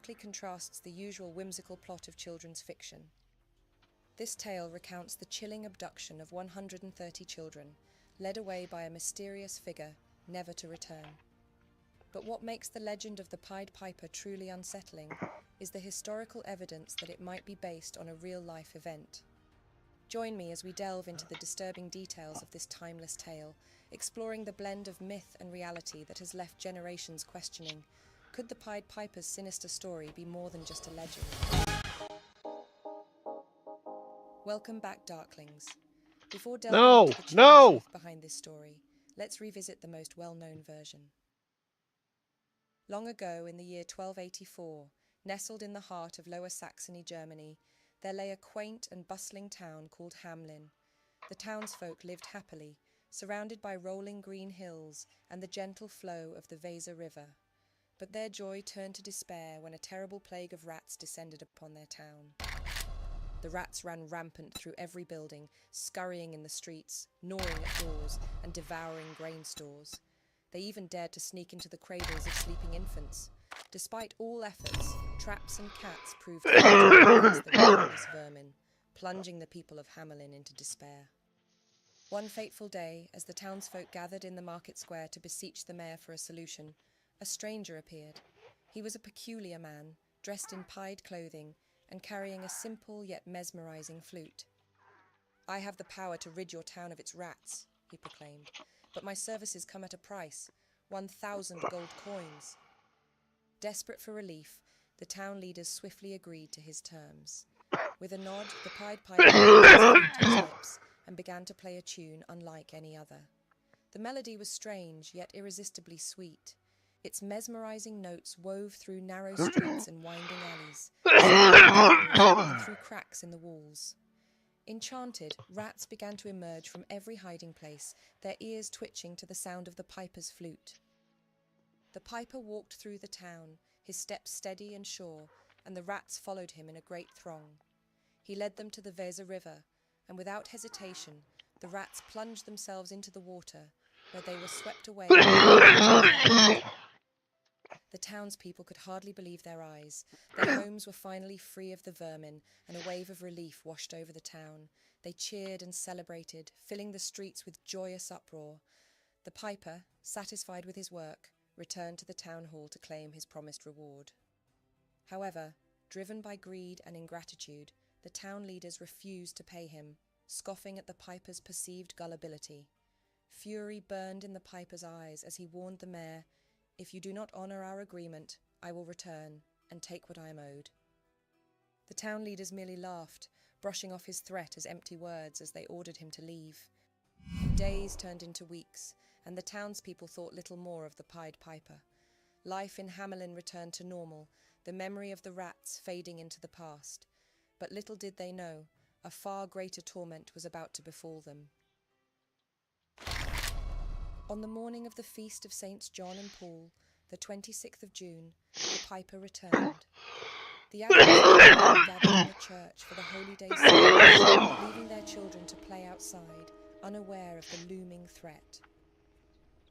starkly contrasts the usual whimsical plot of children's fiction. This tale recounts the chilling abduction of 130 children, led away by a mysterious figure, never to return. But what makes the legend of the Pied Piper truly unsettling is the historical evidence that it might be based on a real-life event. Join me as we delve into the disturbing details of this timeless tale, exploring the blend of myth and reality that has left generations questioning, could the Pied Piper's sinister story be more than just a legend? Welcome back, Darklings. Before delving into the chilling truth behind this story, let's revisit the most well-known version. Long ago, in the year 1284, nestled in the heart of Lower Saxony, Germany, there lay a quaint and bustling town called Hamelin. The townsfolk lived happily, surrounded by rolling green hills and the gentle flow of the Weser River. But their joy turned to despair when a terrible plague of rats descended upon their town. The rats ran rampant through every building, scurrying in the streets, gnawing at doors, and devouring grain stores. They even dared to sneak into the cradles of sleeping infants. Despite all efforts, traps and cats proved futile against the relentless vermin, plunging the people of Hamelin into despair. One fateful day, as the townsfolk gathered in the market square to beseech the mayor for a solution, a stranger appeared. He was a peculiar man, dressed in pied clothing and carrying a simple yet mesmerizing flute. "I have the power to rid your town of its rats," he proclaimed, "but my services come at a price, 1,000 gold coins." Desperate for relief, the town leaders swiftly agreed to his terms. With a nod, the Pied Piper raised his lips and began to play a tune unlike any other. The melody was strange, yet irresistibly sweet. Its mesmerizing notes wove through narrow streets and winding alleys, and through cracks in the walls. Enchanted, rats began to emerge from every hiding place, their ears twitching to the sound of the piper's flute. The piper walked through the town, his steps steady and sure, and the rats followed him in a great throng. He led them to the Weser River, and without hesitation, the rats plunged themselves into the water, where they were swept away. The townspeople could hardly believe their eyes. Their homes were finally free of the vermin, and a wave of relief washed over the town. They cheered and celebrated, filling the streets with joyous uproar. The piper, satisfied with his work, returned to the town hall to claim his promised reward. However, driven by greed and ingratitude, the town leaders refused to pay him, scoffing at the piper's perceived gullibility. Fury burned in the piper's eyes as he warned the mayor, "If you do not honor our agreement, I will return and take what I am owed." The town leaders merely laughed, brushing off his threat as empty words as they ordered him to leave. Days turned into weeks, and the townspeople thought little more of the Pied Piper. Life in Hamelin returned to normal, the memory of the rats fading into the past. But little did they know, a far greater torment was about to befall them. On the morning of the feast of Saints John and Paul, the 26th of June, the piper returned. The adults gathered in the church for the holy day service, leaving their children to play outside, unaware of the looming threat.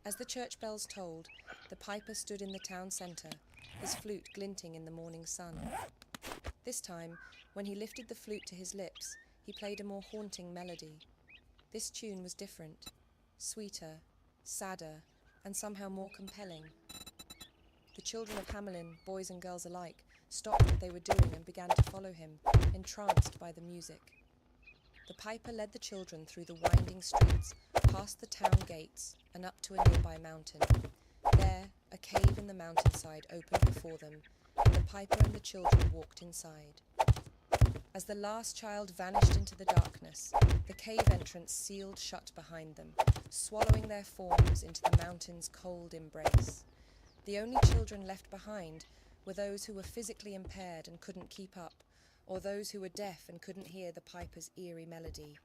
As the church bells tolled, the piper stood in the town centre, his flute glinting in the morning sun. This time, when he lifted the flute to his lips, he played a more haunting melody. This tune was different, sweeter, sadder, and somehow more compelling. The children of Hamelin, boys and girls alike, stopped what they were doing and began to follow him, entranced by the music. The piper led the children through the winding streets, past the town gates, and up to a nearby mountain. There, a cave in the mountainside opened before them, and the piper and the children walked inside. As the last child vanished into the darkness, the cave entrance sealed shut behind them, swallowing their forms into the mountain's cold embrace. The only children left behind were those who were physically impaired and couldn't keep up, or those who were deaf and couldn't hear the piper's eerie melody.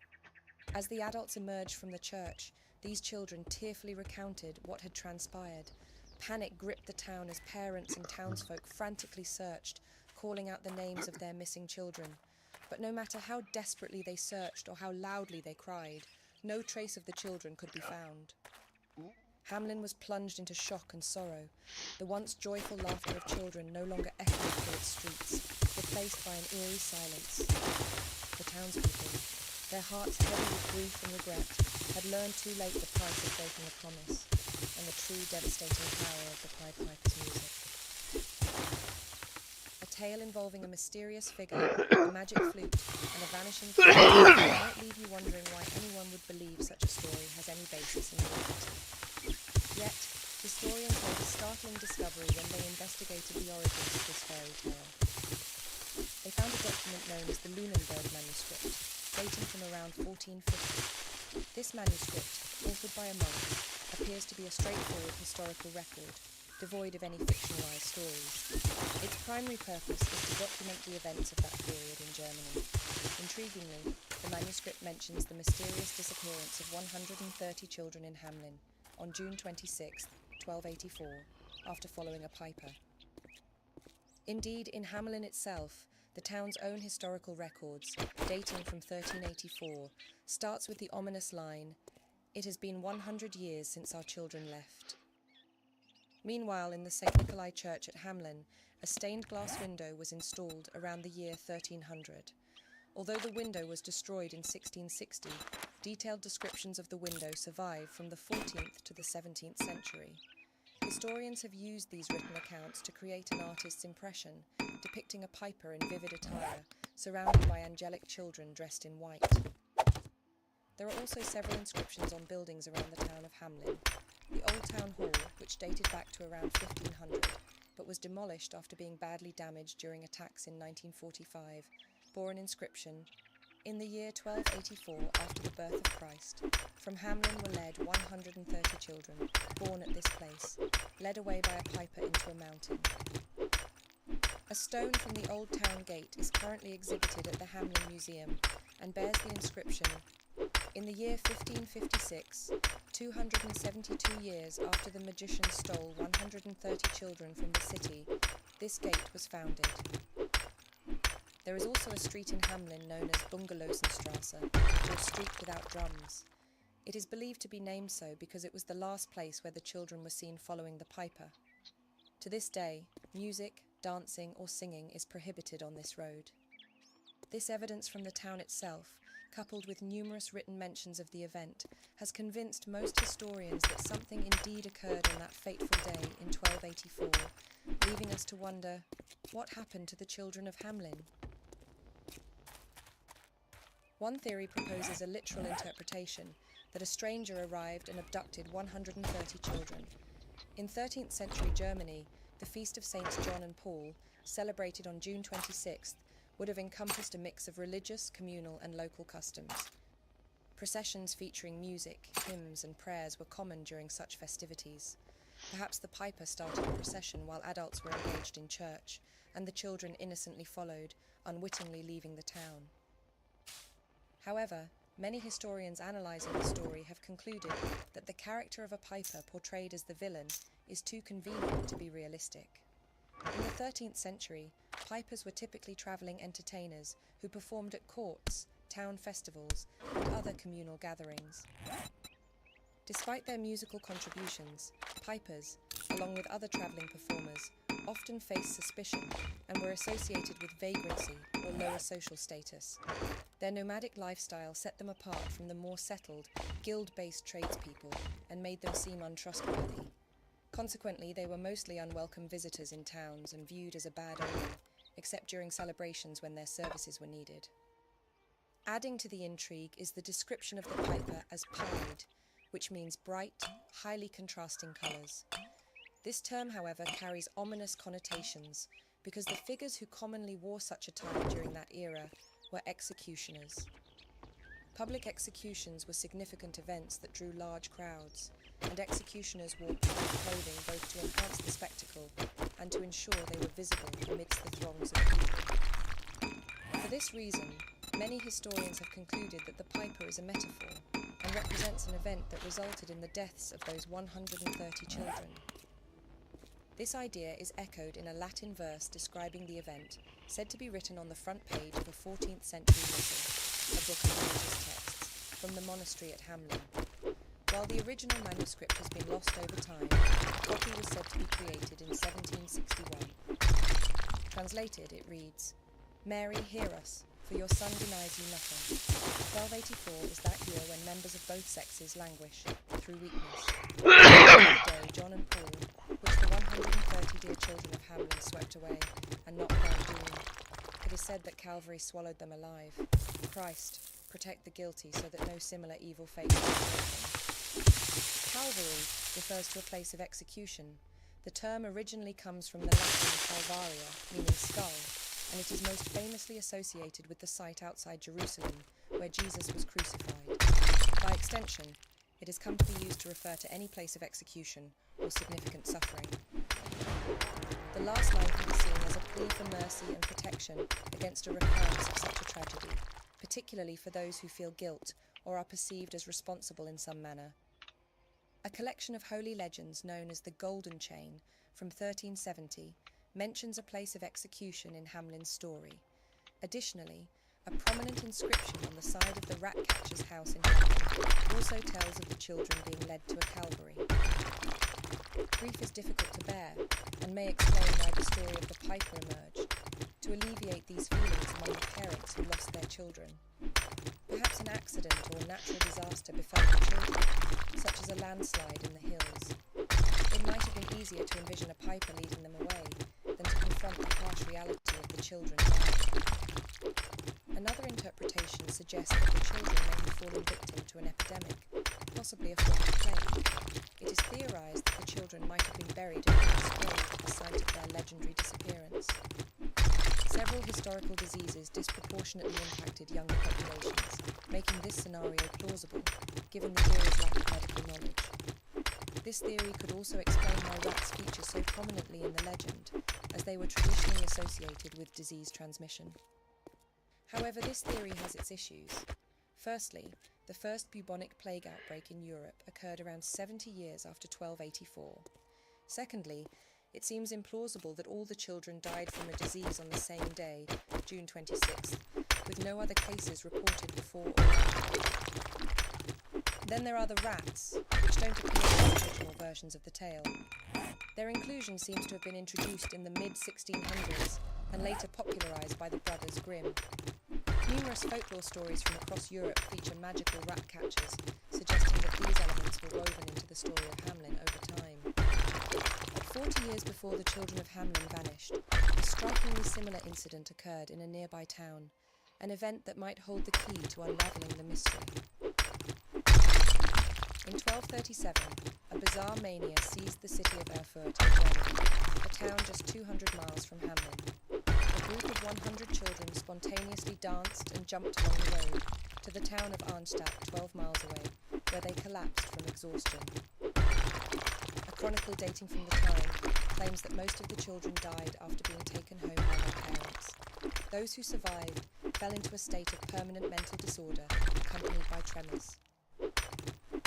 As the adults emerged from the church, these children tearfully recounted what had transpired. Panic gripped the town as parents and townsfolk frantically searched, calling out the names of their missing children. But no matter how desperately they searched or how loudly they cried, no trace of the children could be found. Hamlin was plunged into shock and sorrow. The once joyful laughter of children no longer echoed through its streets, replaced by an eerie silence. The townspeople, their hearts heavy with grief and regret, had learned too late the price of breaking a promise and the true devastating power of the Pied Piper's music. A tale involving a mysterious figure, a magic flute, and a vanishing fairy might leave you wondering why anyone would believe such a story has any basis in reality. Yet, historians made a startling discovery when they investigated the origins of this fairy tale. They found a document known as the Lunenburg manuscript, dating from around 1450. This manuscript, authored by a monk, appears to be a straightforward historical record, devoid of any fictionalized stories. Its primary purpose is to document the events of that period in Germany. Intriguingly, the manuscript mentions the mysterious disappearance of 130 children in Hamlin on June 26, 1284, after following a piper. Indeed, in Hamlin itself, the town's own historical records, dating from 1384, starts with the ominous line, "It has been 100 years since our children left." Meanwhile, in the St. Nikolai Church at Hamlin, a stained glass window was installed around the year 1300. Although the window was destroyed in 1660, detailed descriptions of the window survive from the 14th to the 17th century. Historians have used these written accounts to create an artist's impression, depicting a piper in vivid attire, surrounded by angelic children dressed in white. There are also several inscriptions on buildings around the town of Hamlin. The Old Town Hall, which dated back to around 1500, but was demolished after being badly damaged during attacks in 1945, bore an inscription, "In the year 1284, after the birth of Christ, from Hamlin were led 130 children, born at this place, led away by a piper into a mountain." A stone from the Old Town Gate is currently exhibited at the Hamlin Museum and bears the inscription, "In the year 1556, 272 years after the magician stole 130 children from the city, this gate was founded." There is also a street in Hamlin known as Bungelosenstrasse, or Street Without Drums. It is believed to be named so because it was the last place where the children were seen following the piper. To this day, music, dancing, or singing is prohibited on this road. This evidence from the town itself, coupled with numerous written mentions of the event, has convinced most historians that something indeed occurred on that fateful day in 1284, leaving us to wonder, what happened to the children of Hamlin? One theory proposes a literal interpretation, that a stranger arrived and abducted 130 children. In 13th century Germany, the feast of Saints John and Paul, celebrated on June 26th, would have encompassed a mix of religious, communal, and local customs. Processions featuring music, hymns, and prayers were common during such festivities. Perhaps the piper started a procession while adults were engaged in church, and the children innocently followed, unwittingly leaving the town. However, many historians analysing the story have concluded that the character of a piper portrayed as the villain is too convenient to be realistic. In the 13th century, pipers were typically travelling entertainers who performed at courts, town festivals, and other communal gatherings. Despite their musical contributions, pipers, along with other travelling performers, often faced suspicion and were associated with vagrancy or lower social status. Their nomadic lifestyle set them apart from the more settled, guild-based tradespeople and made them seem untrustworthy. Consequently, they were mostly unwelcome visitors in towns and viewed as a bad omen, except during celebrations when their services were needed. Adding to the intrigue is the description of the piper as pied, which means bright, highly contrasting colours. This term, however, carries ominous connotations because the figures who commonly wore such attire during that era were executioners. Public executions were significant events that drew large crowds, and executioners wore pied clothing both to enhance the spectacle and to ensure they were visible amidst the throngs of people. For this reason, many historians have concluded that the piper is a metaphor and represents an event that resulted in the deaths of those 130 children. This idea is echoed in a Latin verse describing the event, said to be written on the front page of a 14th century missal, a book of religious texts, from the monastery at Hamlin. While the original manuscript has been lost over time, a copy was said to be created in 1761. Translated, it reads, "Mary, hear us, for your son denies you nothing." 1284 is that year when members of both sexes languish through weakness. The day John and Paul, which the 130 dear children of Hamlin swept away, and not by doom. It is said that Calvary swallowed them alive. Christ, protect the guilty so that no similar evil fate will befall them. Calvary refers to a place of execution. The term originally comes from the Latin calvaria, meaning skull, and it is most famously associated with the site outside Jerusalem, where Jesus was crucified. By extension, it has come to be used to refer to any place of execution or significant suffering. The last line can be seen as a plea for mercy and protection against a recurrence of such a tragedy, particularly for those who feel guilt or are perceived as responsible in some manner. A collection of holy legends known as the Golden Chain from 1370 mentions a place of execution in Hamlin's story. Additionally, a prominent inscription on the side of the rat-catcher's house in Hamlin also tells of the children being led to a Calvary. Grief is difficult to bear, and may explain why the story of the piper emerged, to alleviate these feelings among the parents who lost their children. Perhaps an accident or natural disaster befell the children, such as a landslide in the hills. It might have been easier to envision a piper leading them away than to confront the harsh reality of the children dying. Another interpretation suggests that the children may have fallen victim to an epidemic, possibly a form of plague. It is theorized that the children might have been buried in a mass grave at the site of their legendary disappearance. Several historical diseases disproportionately impacted younger populations, making this scenario plausible, given the era's lack of medical knowledge. This theory could also explain why rats feature so prominently in the legend, as they were traditionally associated with disease transmission. However, this theory has its issues. Firstly, the first bubonic plague outbreak in Europe occurred around 70 years after 1284. Secondly, it seems implausible that all the children died from a disease on the same day, June 26th, with no other cases reported before or after. Then there are the rats, which don't appear in the original versions of the tale. Their inclusion seems to have been introduced in the mid-1600s and later popularised by the Brothers Grimm. Numerous folklore stories from across Europe feature magical rat catchers, suggesting that these elements were woven into the story of Hamlin over time. But 40 years before the children of Hamlin vanished, a strikingly similar incident occurred in a nearby town, an event that might hold the key to unravelling the mystery. In 1237, a bizarre mania seized the city of Erfurt in Germany, a town just 200 miles from Hamlin. A group of 100 children spontaneously danced and jumped along the road to the town of Arnstadt, 12 miles away, where they collapsed from exhaustion. A chronicle dating from the time claims that most of the children died after being taken home by their parents. Those who survived fell into a state of permanent mental disorder accompanied by tremors.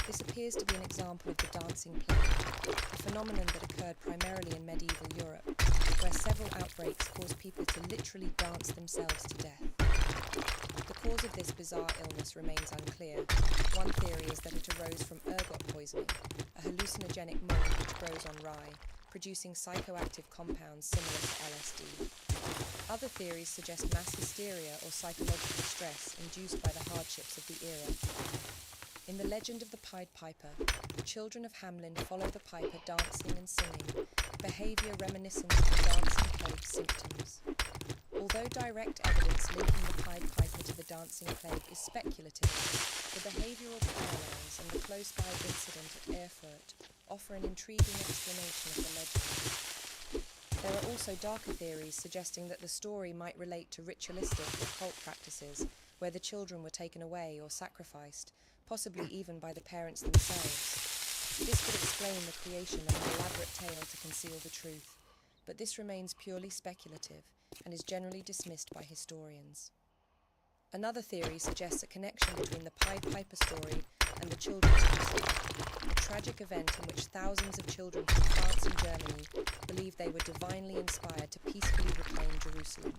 This appears to be an example of the dancing plague, a phenomenon that occurred primarily in medieval Europe, where several outbreaks caused people to literally dance themselves to death. The cause of this bizarre illness remains unclear. One theory is that it arose from ergot poisoning, a hallucinogenic mold which grows on rye, producing psychoactive compounds similar to LSD. Other theories suggest mass hysteria or psychological stress induced by the hardships of the era. In the legend of the Pied Piper, the children of Hamlin follow the piper dancing and singing, behaviour reminiscent of the dancing plague symptoms. Although direct evidence linking the Pied Piper to the dancing plague is speculative, the behavioural parallels and the close-by incident at Erfurt offer an intriguing explanation of the legend. There are also darker theories suggesting that the story might relate to ritualistic or cult practices, where the children were taken away or sacrificed, possibly even by the parents themselves. This could explain the creation of an elaborate tale to conceal the truth, but this remains purely speculative and is generally dismissed by historians. Another theory suggests a connection between the Pied Piper story and the Children's Crusade, a tragic event in which thousands of children from France and Germany believed they were divinely inspired to peacefully reclaim Jerusalem.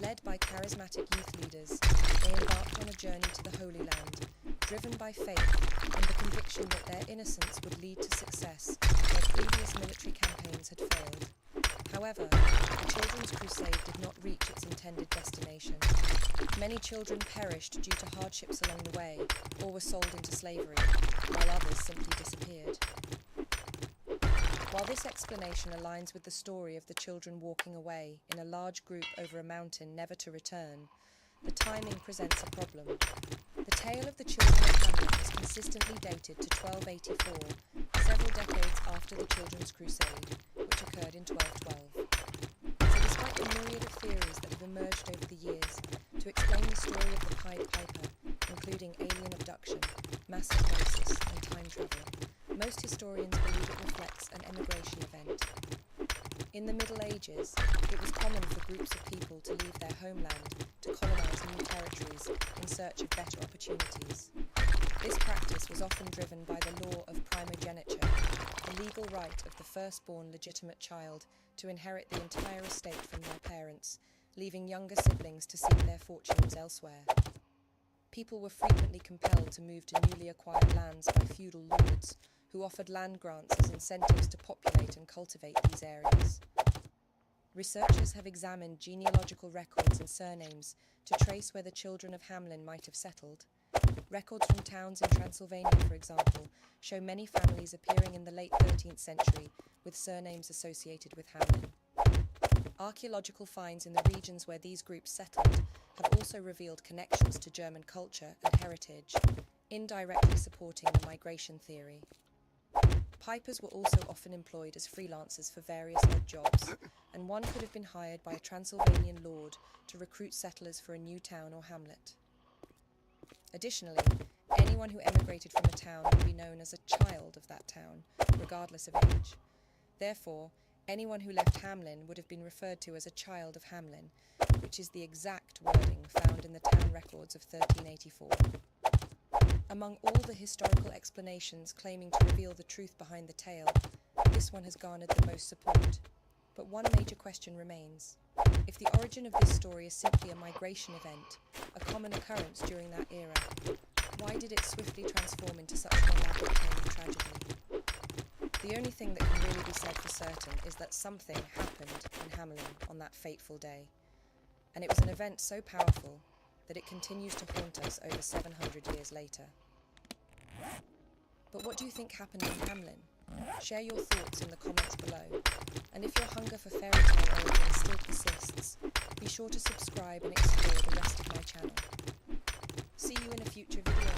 Led by charismatic youth leaders, they embarked on a journey to the Holy Land, driven by faith and the conviction that their innocence would lead to success where previous military campaigns had failed. However, the Children's Crusade did not reach its intended destination. Many children perished due to hardships along the way or were sold into slavery, while others simply disappeared. While this explanation aligns with the story of the children walking away in a large group over a mountain never to return, the timing presents a problem. The tale of the children of Hamlin is consistently dated to 1284, several decades after the Children's Crusade, which occurred in 1212. So despite the myriad of theories that have emerged over the years to explain the story of the Pied Piper, including alien abduction, mass hypnosis, and time travel, most historians believe it reflects an emigration event. In the Middle Ages, it was common for groups of people to leave their homeland to colonize new territories in search of better opportunities. This practice was often driven by the law of primogeniture, the legal right of the firstborn legitimate child to inherit the entire estate from their parents, leaving younger siblings to seek their fortunes elsewhere. People were frequently compelled to move to newly acquired lands by feudal lords, who offered land grants as incentives to populate and cultivate these areas. Researchers have examined genealogical records and surnames to trace where the children of Hamlin might have settled. Records from towns in Transylvania, for example, show many families appearing in the late 13th century with surnames associated with Hamlin. Archaeological finds in the regions where these groups settled have also revealed connections to German culture and heritage, indirectly supporting the migration theory. Pipers were also often employed as freelancers for various odd jobs, and one could have been hired by a Transylvanian lord to recruit settlers for a new town or hamlet. Additionally, anyone who emigrated from a town would be known as a child of that town, regardless of age. Therefore, anyone who left Hamlin would have been referred to as a child of Hamlin, which is the exact wording found in the town records of 1384. Among all the historical explanations claiming to reveal the truth behind the tale, this one has garnered the most support. But one major question remains. If the origin of this story is simply a migration event, a common occurrence during that era, why did it swiftly transform into such an elaborate tale of tragedy? The only thing that can really be said for certain is that something happened in Hamlin on that fateful day. And it was an event so powerful that it continues to haunt us over 700 years later. But what do you think happened in Hamlin? Share your thoughts in the comments below. And if your hunger for fairy tale origins still persists, be sure to subscribe and explore the rest of my channel. See you in a future video.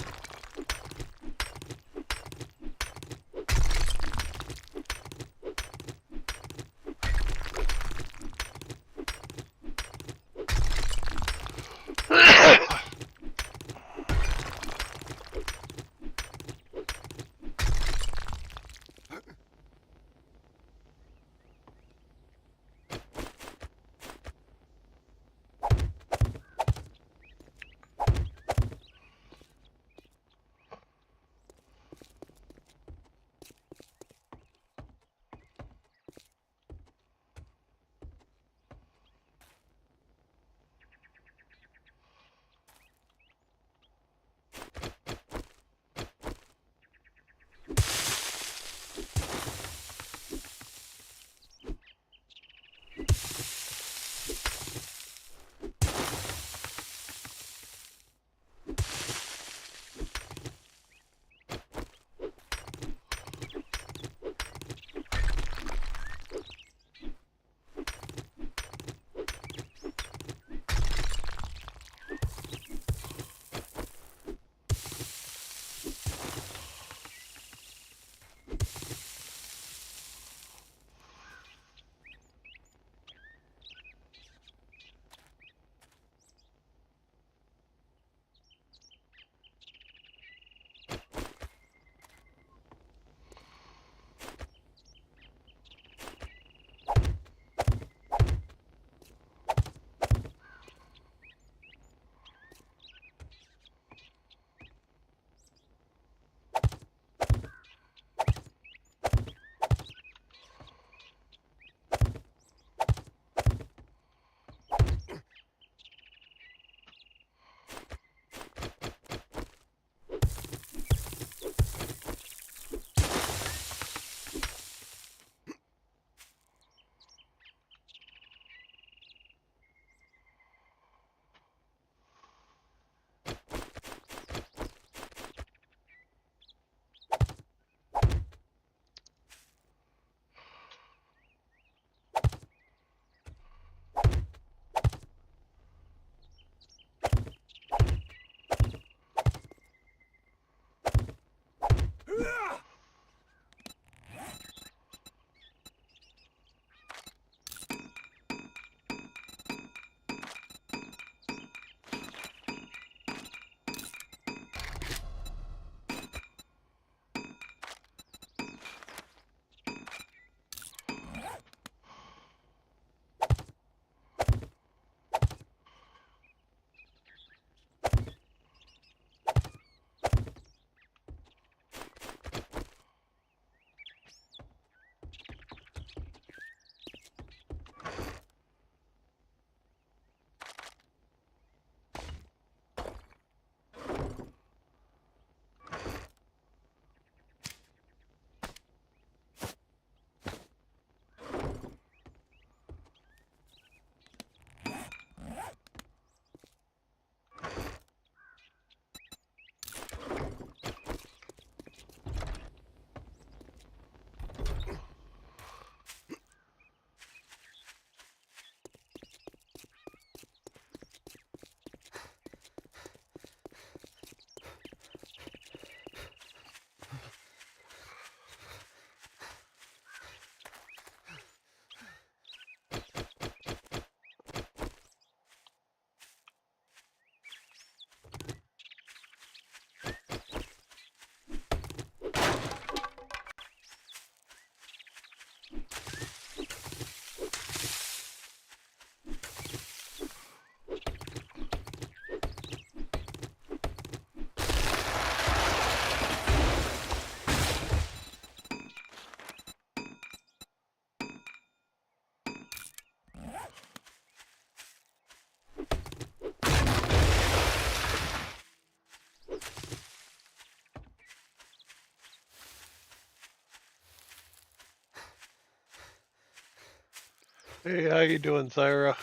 Hey, how you doing, Thyra?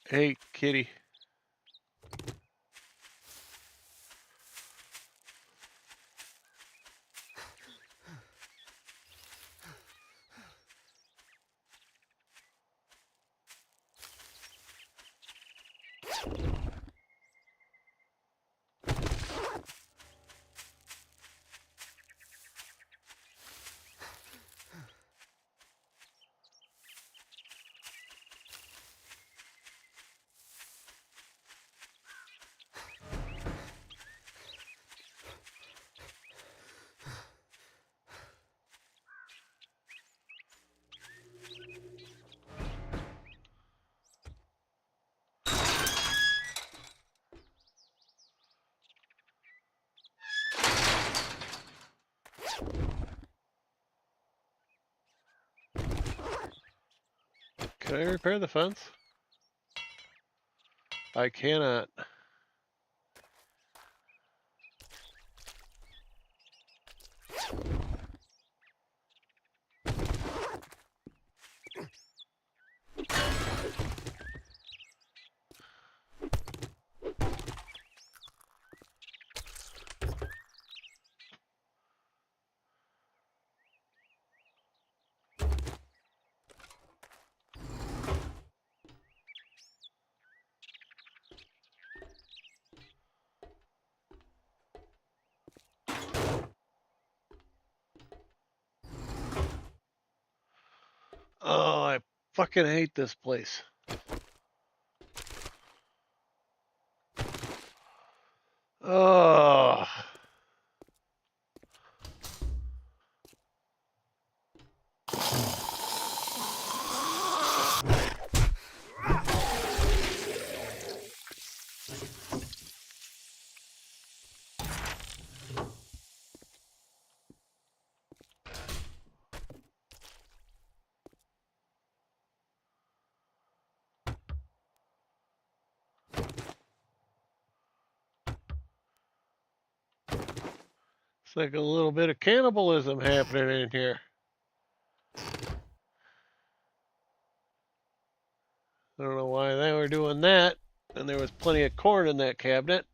Hey, kitty. Can I repair the fence? I cannot. Oh, I fucking hate this place. Oh. It's like a little bit of cannibalism happening in here. I don't know why they were doing that. And there was plenty of corn in that cabinet.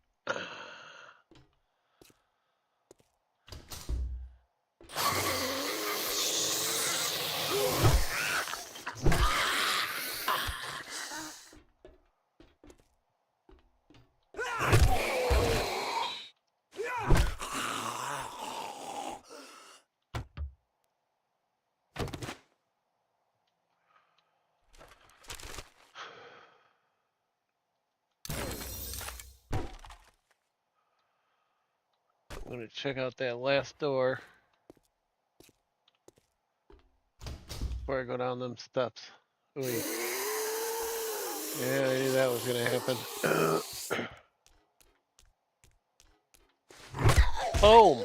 I'm gonna check out that last door before I go down them steps. Ooh. Yeah, I knew that was gonna happen. Boom!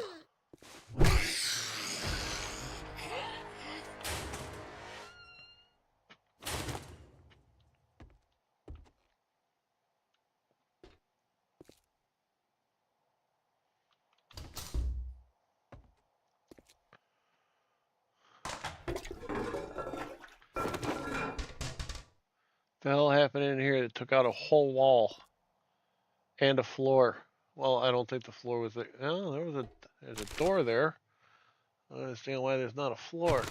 The hell happened in here that took out a whole wall and a floor? Well, I don't think the floor was there. Oh, there's a door there. I don't understand why there's not a floor.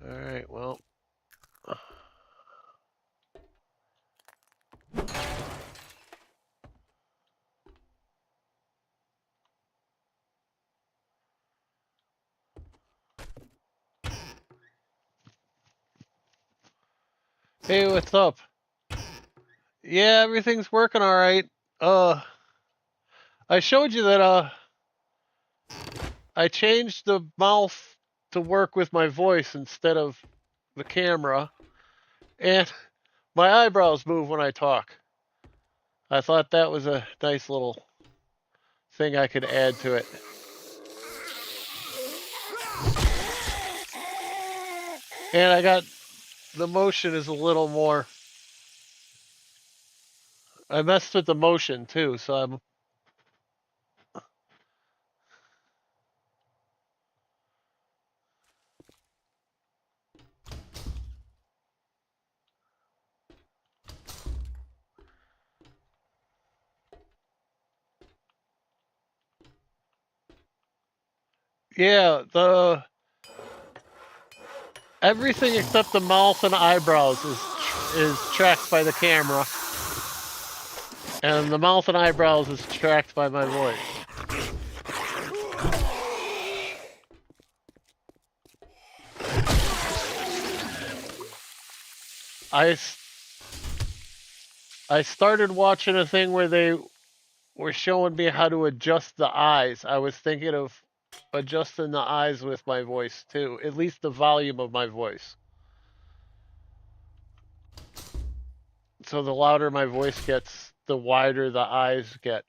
All right, well. Hey, what's up? Yeah, everything's working all right. I showed you that I changed the mouth to work with my voice instead of the camera, and my eyebrows move when I talk. I thought that was a nice little thing I could add to it. And I got the motion is a little more. I messed with the motion too, so I'm. Yeah, the everything except the mouth and eyebrows is tracked by the camera, and the mouth and eyebrows is tracked by my voice. I started watching a thing where they were showing me how to adjust the eyes. I was thinking of adjusting the eyes with my voice too, at least the volume of my voice. So the louder my voice gets, the wider the eyes get.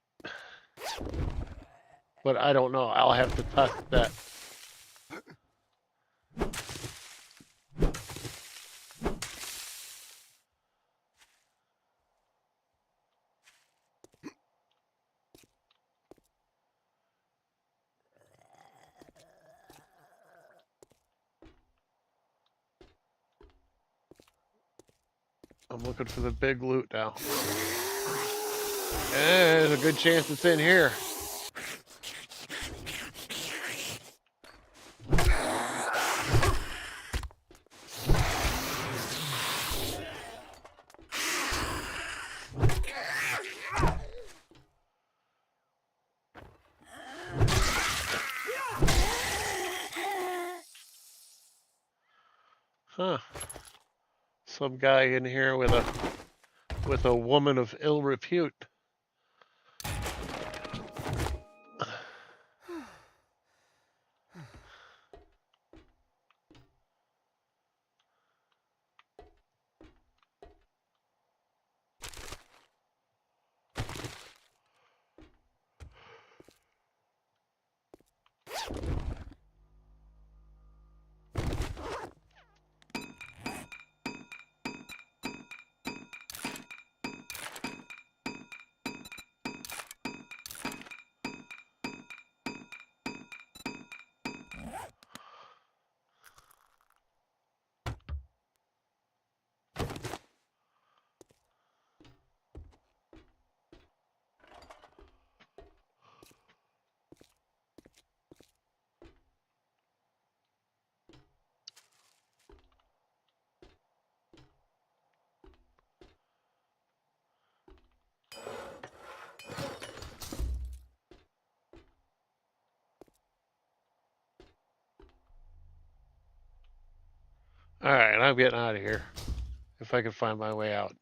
But I don't know. I'll have to test that. I'm looking for the big loot now. And there's a good chance it's in here. Huh. Some guy in here with a woman of ill repute. Alright, I'm getting out of here. If I can find my way out.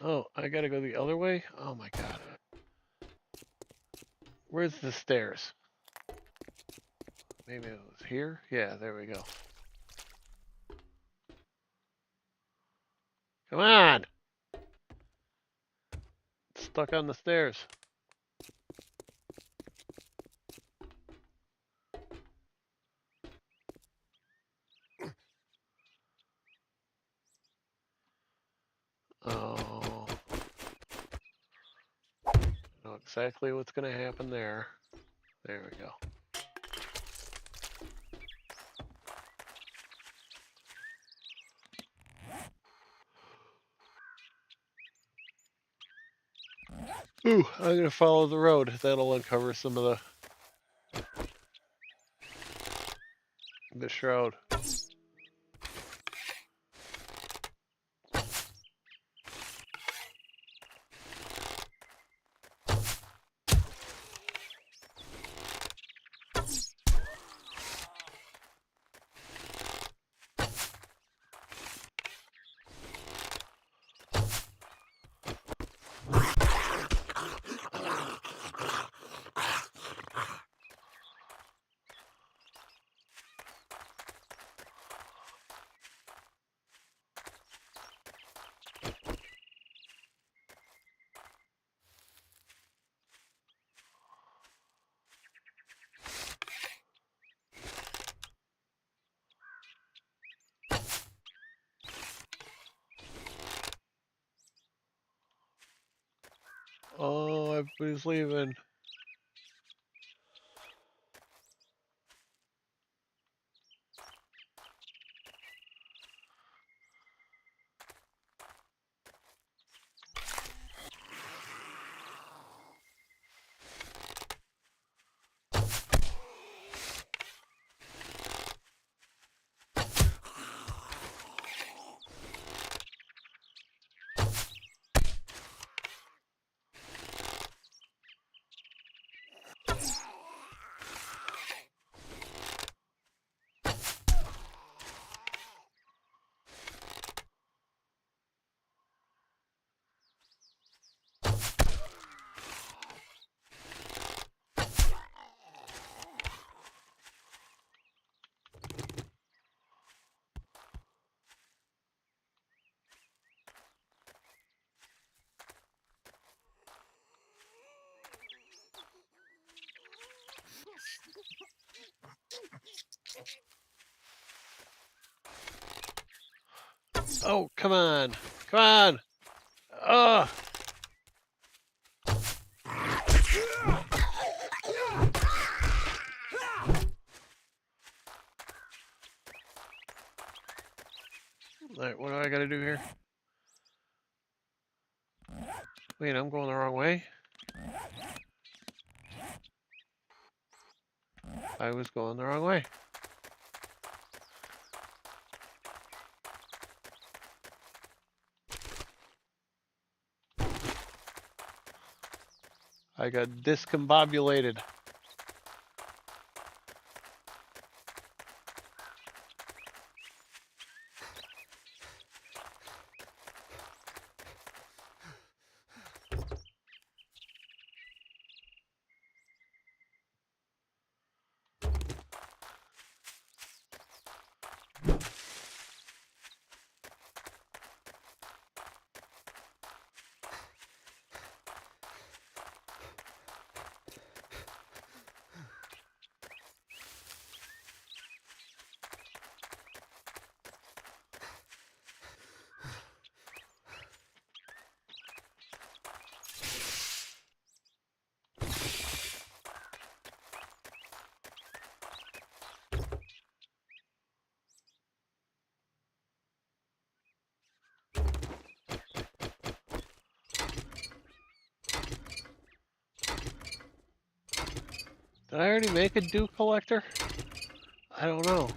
Oh, I gotta go the other way? Oh my god. Where's the stairs? Maybe it was here? Yeah, there we go. Come on! It's stuck on the stairs. Oh. I know exactly what's gonna happen there. There we go. Ooh, I'm gonna follow the road. That'll uncover some of the shroud. everybody's leaving. Oh, come on. Come on. Ugh. Alright, what do I gotta do here? Wait, I'm going the wrong way? I was going the wrong way. I got discombobulated. Did I already make a dew collector? I don't know.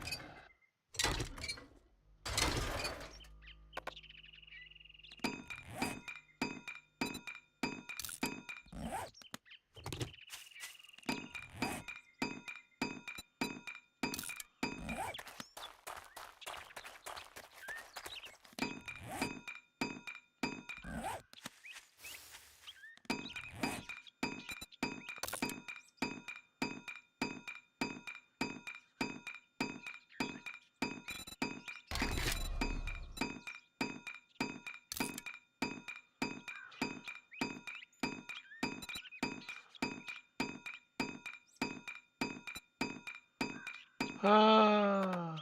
Ah.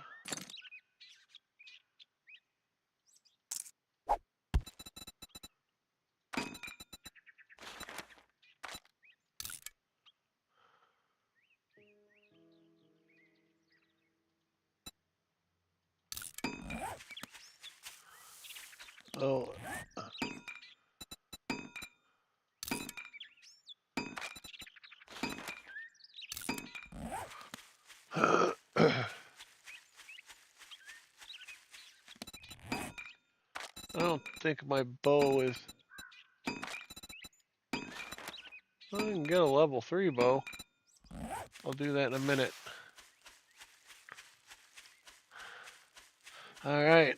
Oh. I don't think my bow is... I can get a level 3 bow. I'll do that in a minute. Alright.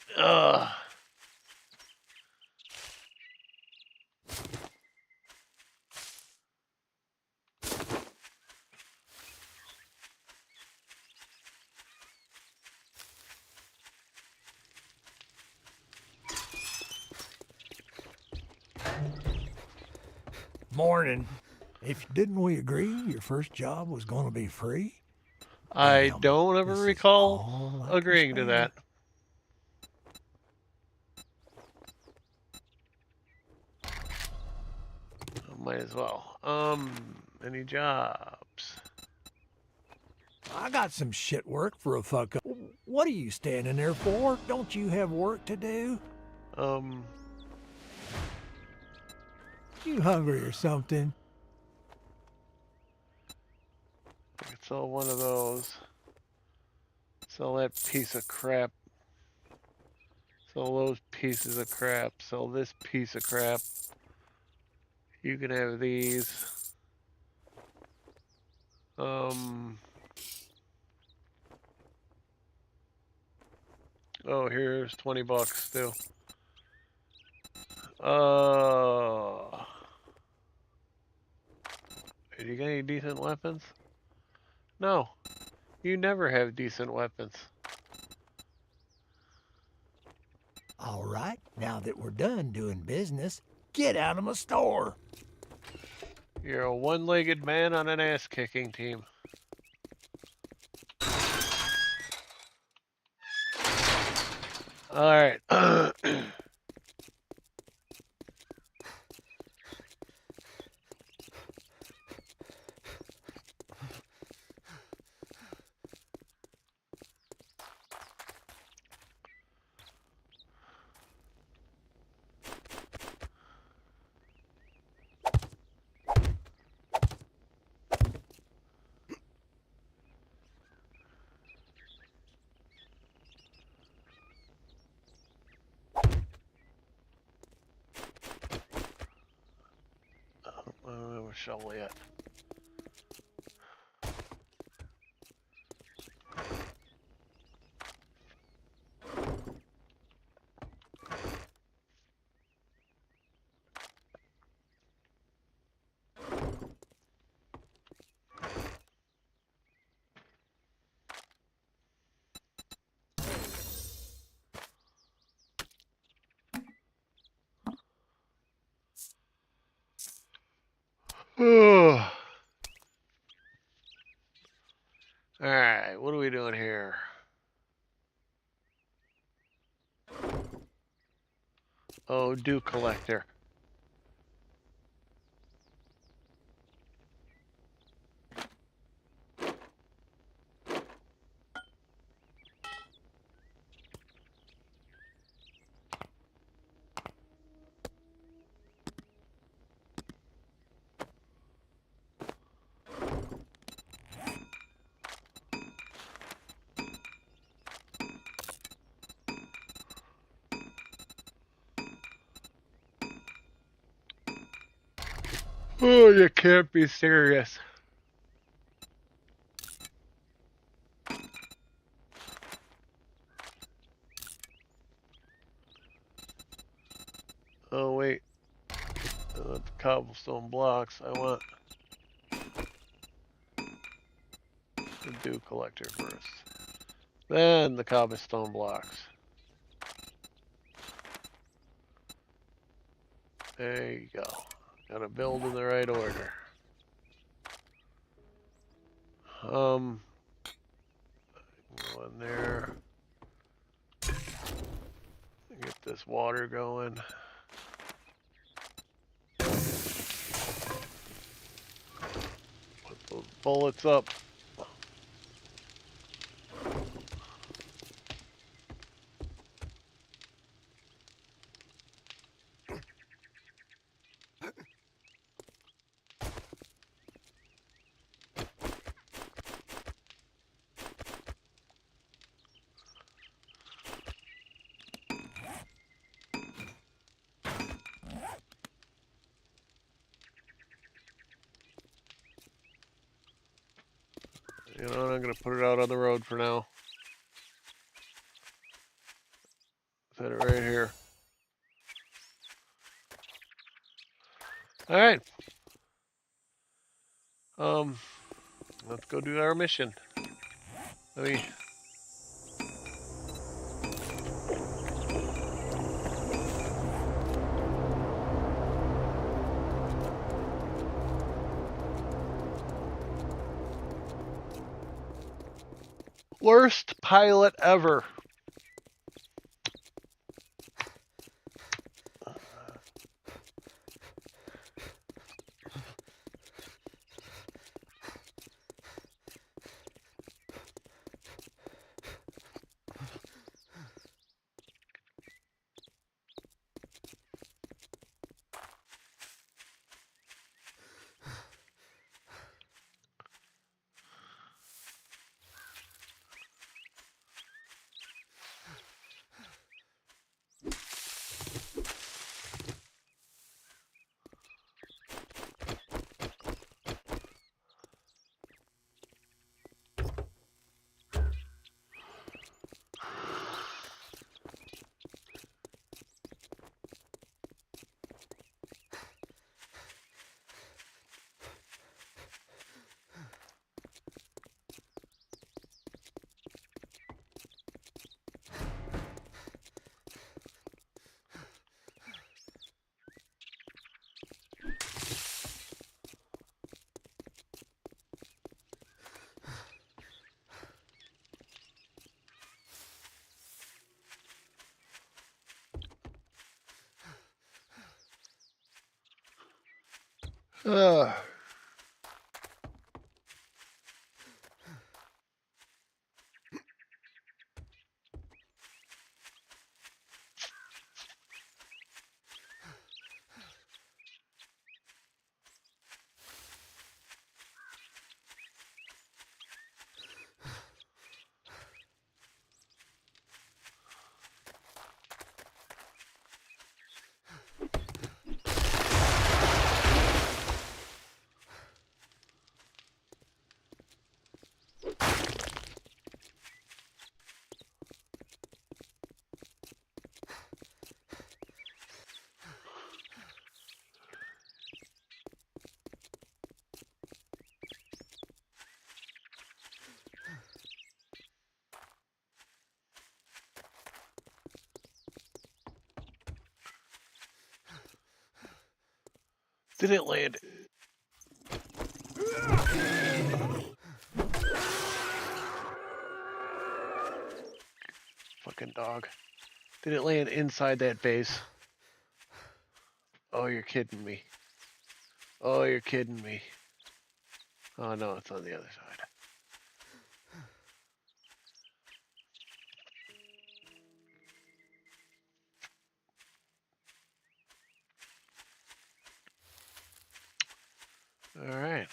Morning. Didn't we agree your first job was going to be free? I Damn, don't ever this is recall all I can agreeing to that. stand. My might as well. Any jobs? I got some shit work for a fuck up. What are you standing there for? Don't you have work to do? You hungry or something? I could sell one of those. Sell that piece of crap. Sell those pieces of crap. Sell this piece of crap. You can have these. Oh, here's 20 bucks too. Do you got any decent weapons? No. You never have decent weapons. All right, now that we're done doing business, get out of my store. You're a one-legged man on an ass-kicking team. All right. I don't have a shovel yet. Alright, what are we doing here? Oh, dew collector. Oh, you can't be serious. Oh, wait. I want the cobblestone blocks. I want the dew collector first. Then the cobblestone blocks. There you go. Gotta build in the right order. Go in there. Get this water going. Put those bullets up. You know, I'm gonna put it out on the road for now. Set it right here. All right. Let's go do our mission. Let me. Worst pilot ever. Ugh. Did it land? Fucking dog. Did it land inside that base? Oh, you're kidding me. Oh, you're kidding me. Oh, no, it's on the other side. All right.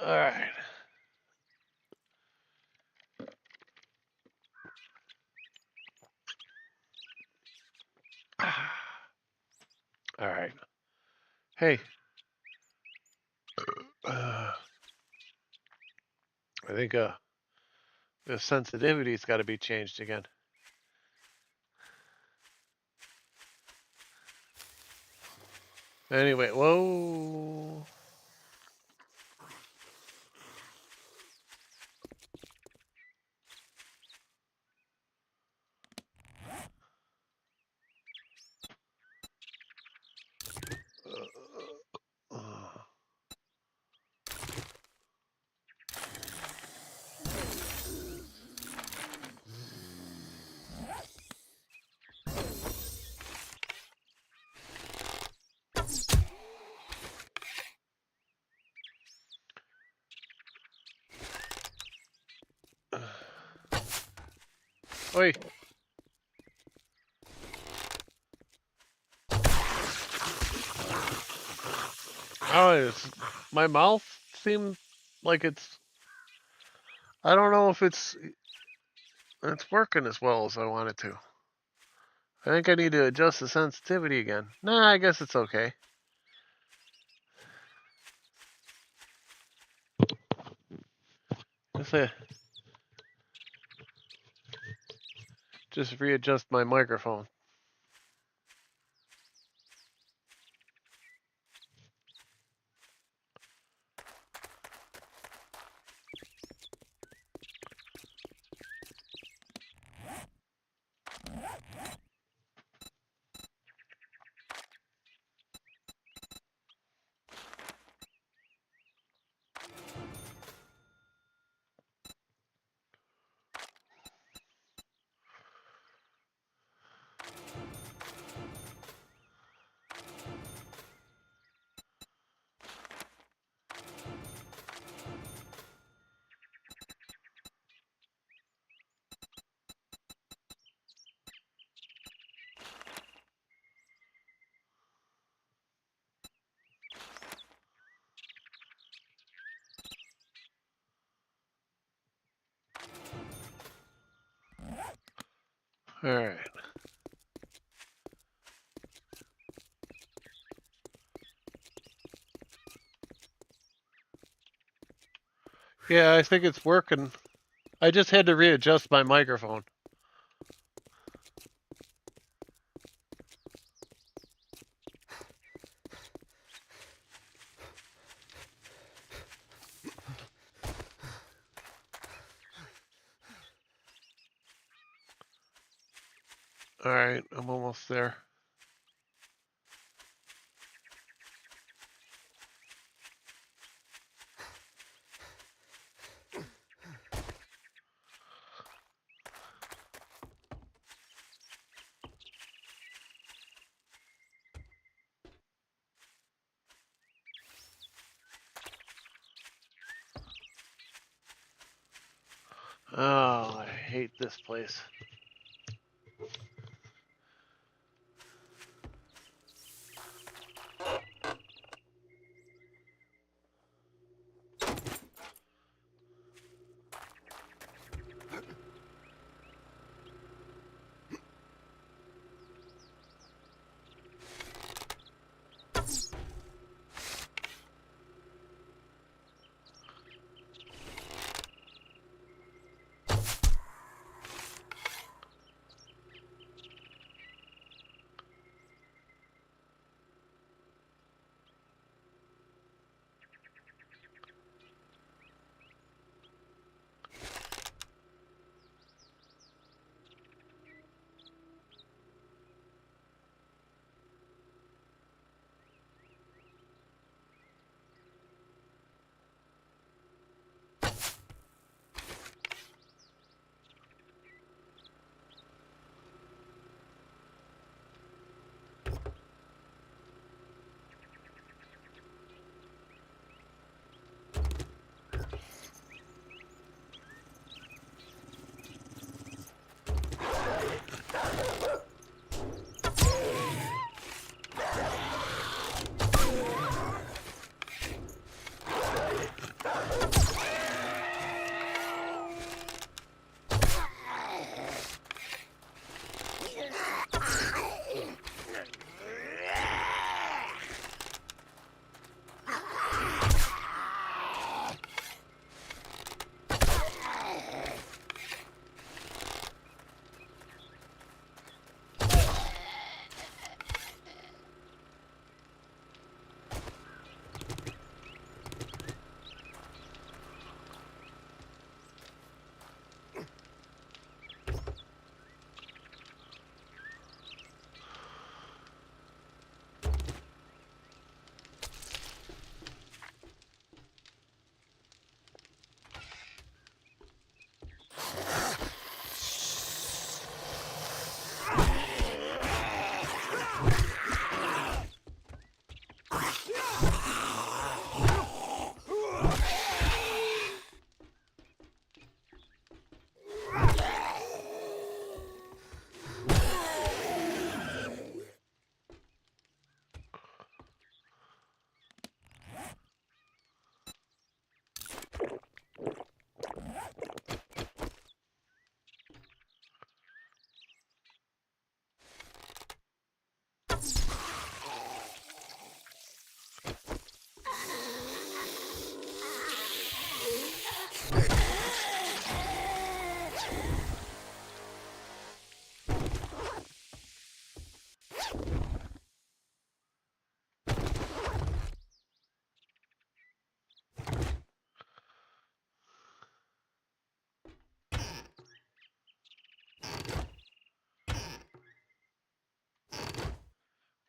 All right. All right. Hey. I think the sensitivity's got to be changed again. Anyway, whoa. Oi. Oh, my mouth seemed like I don't know if it's working as well as I want it to. I think I need to adjust the sensitivity again. Nah, I guess it's okay. Just readjust my microphone. All right. Yeah, I think it's working. I just had to readjust my microphone. All right, I'm almost there. Oh, I hate this place.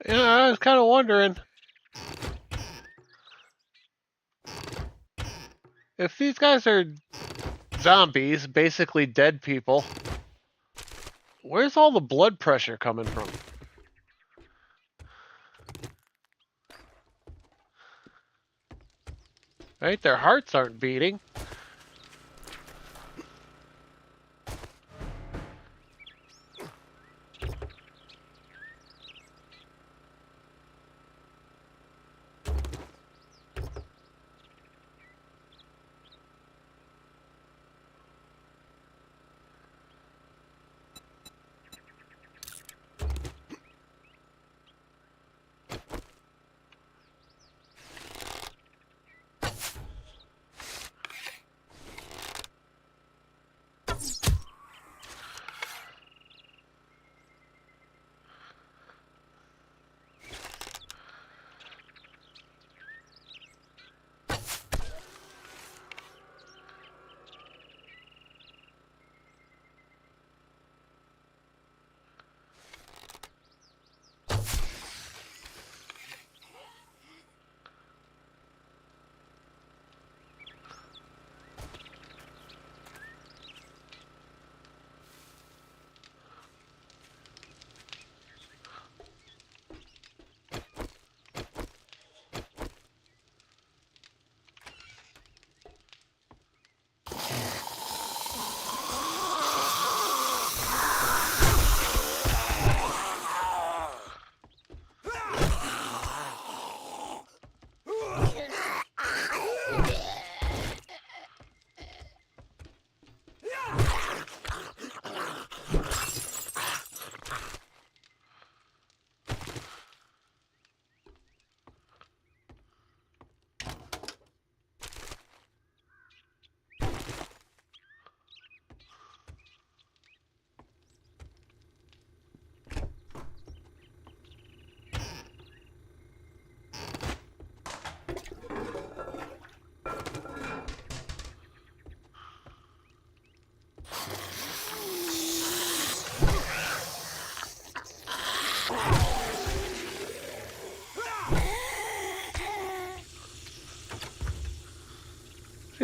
Yeah, I was kind of wondering if these guys are zombies, basically dead people. Where's all the blood pressure coming from? Right? Their hearts aren't beating.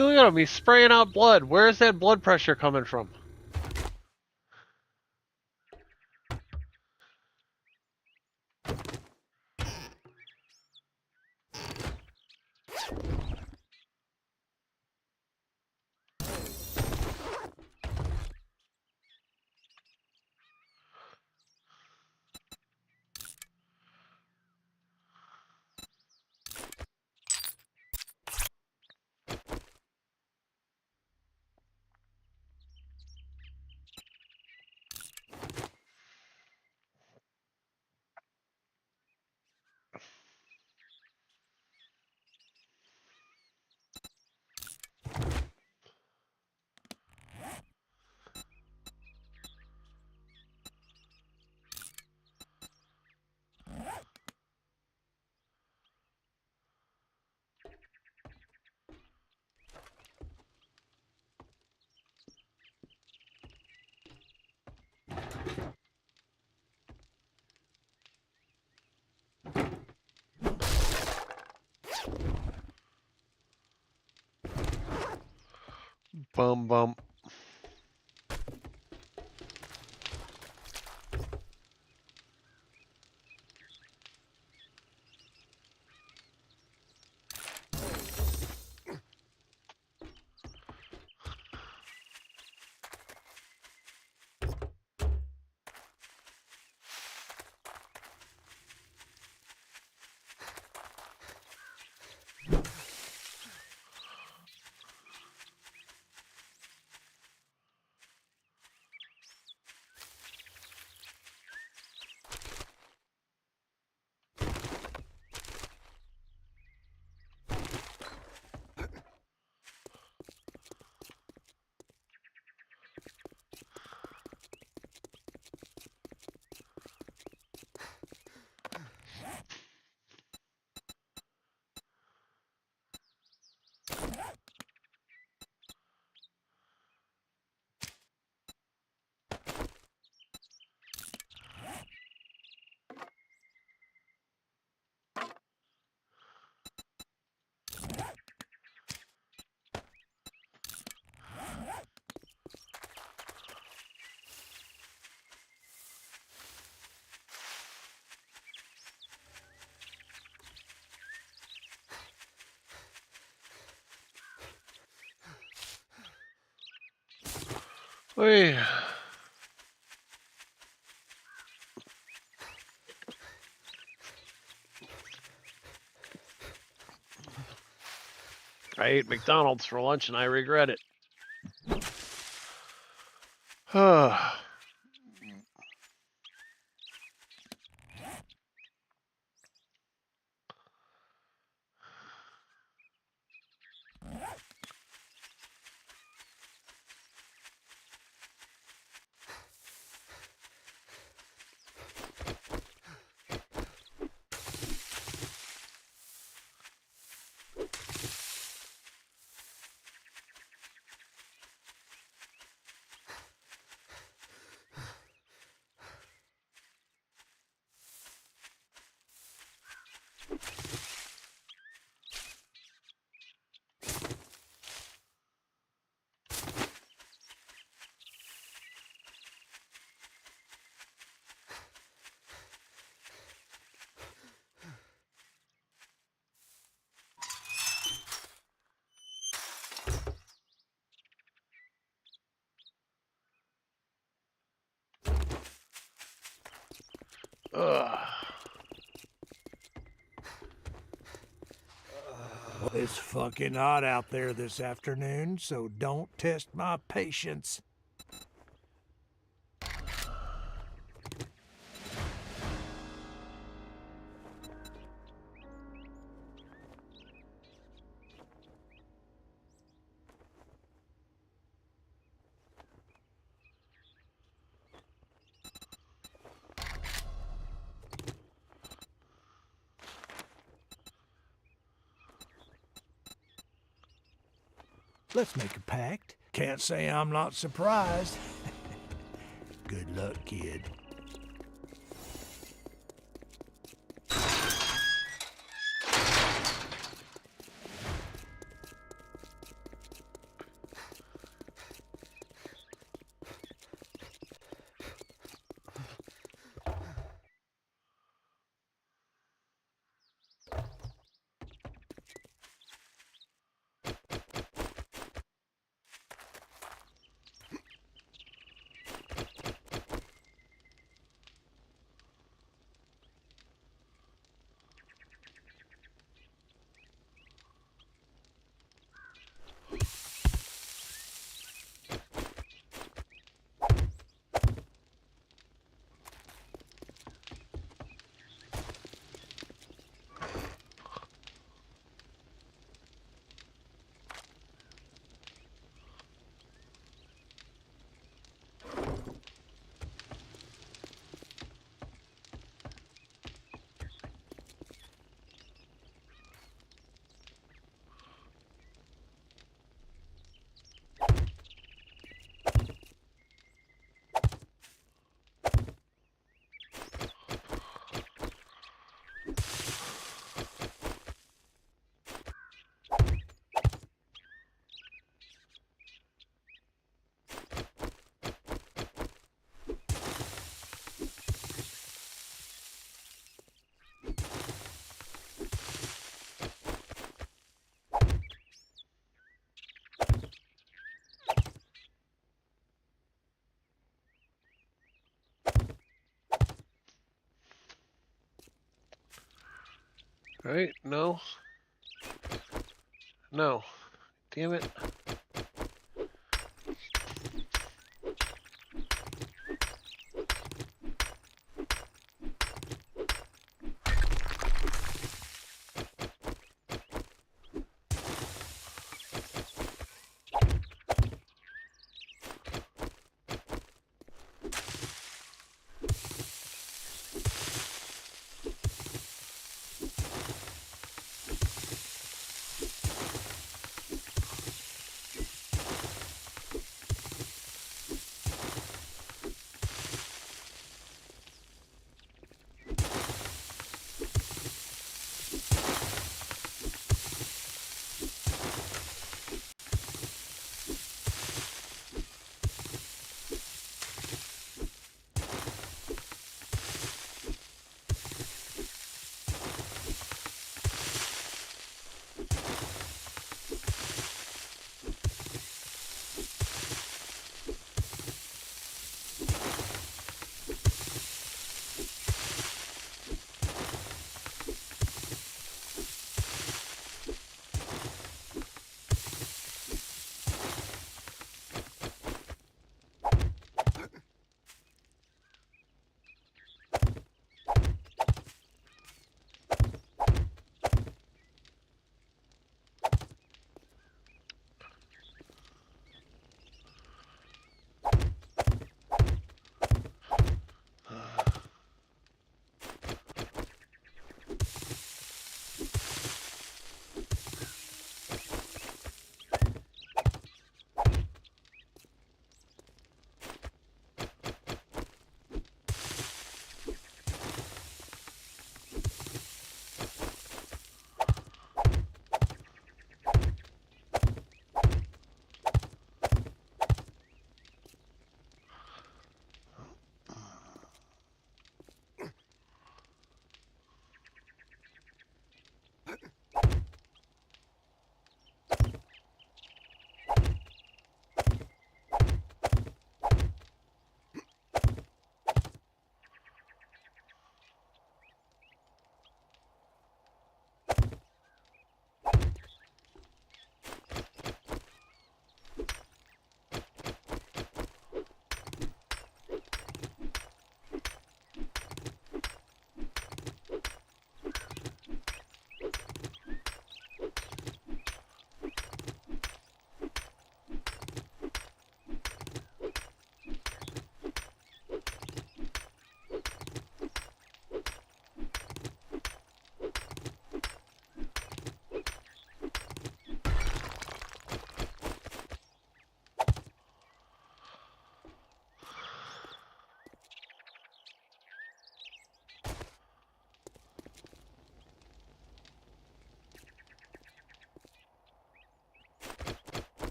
See, look at him. He's spraying out blood. Where is that blood pressure coming from? Bum bum. Wait. I ate McDonald's for lunch and I regret it. Ugh. Well, it's fucking hot out there this afternoon, so don't test my patience. Let's make a pact. Can't say I'm not surprised. Good luck, kid. Right? No. No. Damn it.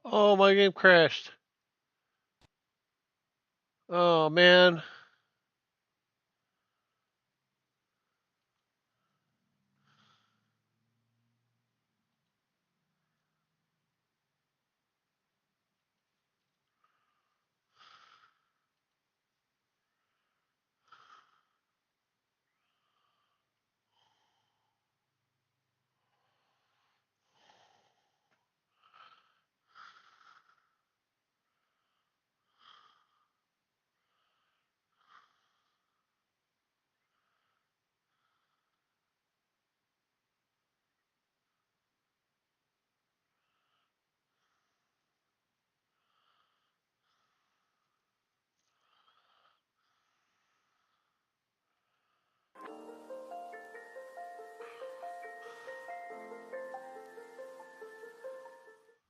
Oh, my game crashed. Oh, man.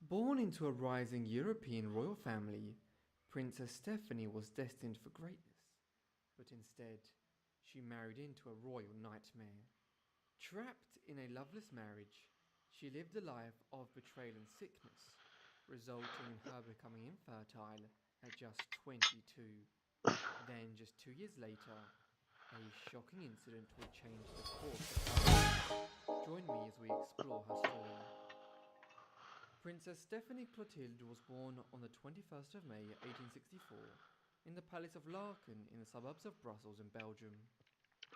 Born into a rising European royal family, Princess Stephanie was destined for greatness, but instead, she married into a royal nightmare. Trapped in a loveless marriage, she lived a life of betrayal and sickness, resulting in her becoming infertile at just 22. Then, just 2 years later, a shocking incident would change the course of her life. Join me as we explore her story. Princess Stephanie Clotilde was born on the 21st of May 1864 in the Palace of Laeken in the suburbs of Brussels in Belgium.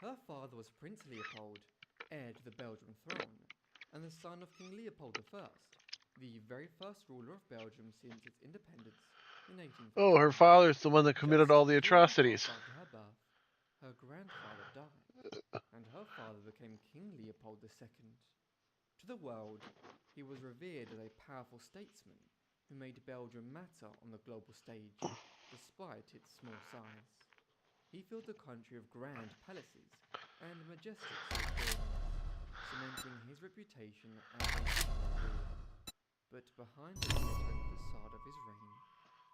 Her father was Prince Leopold, heir to the Belgian throne, and the son of King Leopold I, the very first ruler of Belgium since its independence in 1849. Oh, her father's the one that committed Just all the 3 months atrocities. after her birth, her grandfather died, and her father became King Leopold II. To the world, he was revered as a powerful statesman who made Belgium matter on the global stage, despite its small size. He filled the country with grand palaces and majestic state buildings, cementing his reputation as a visionary ruler. But behind the glittering facade of his reign,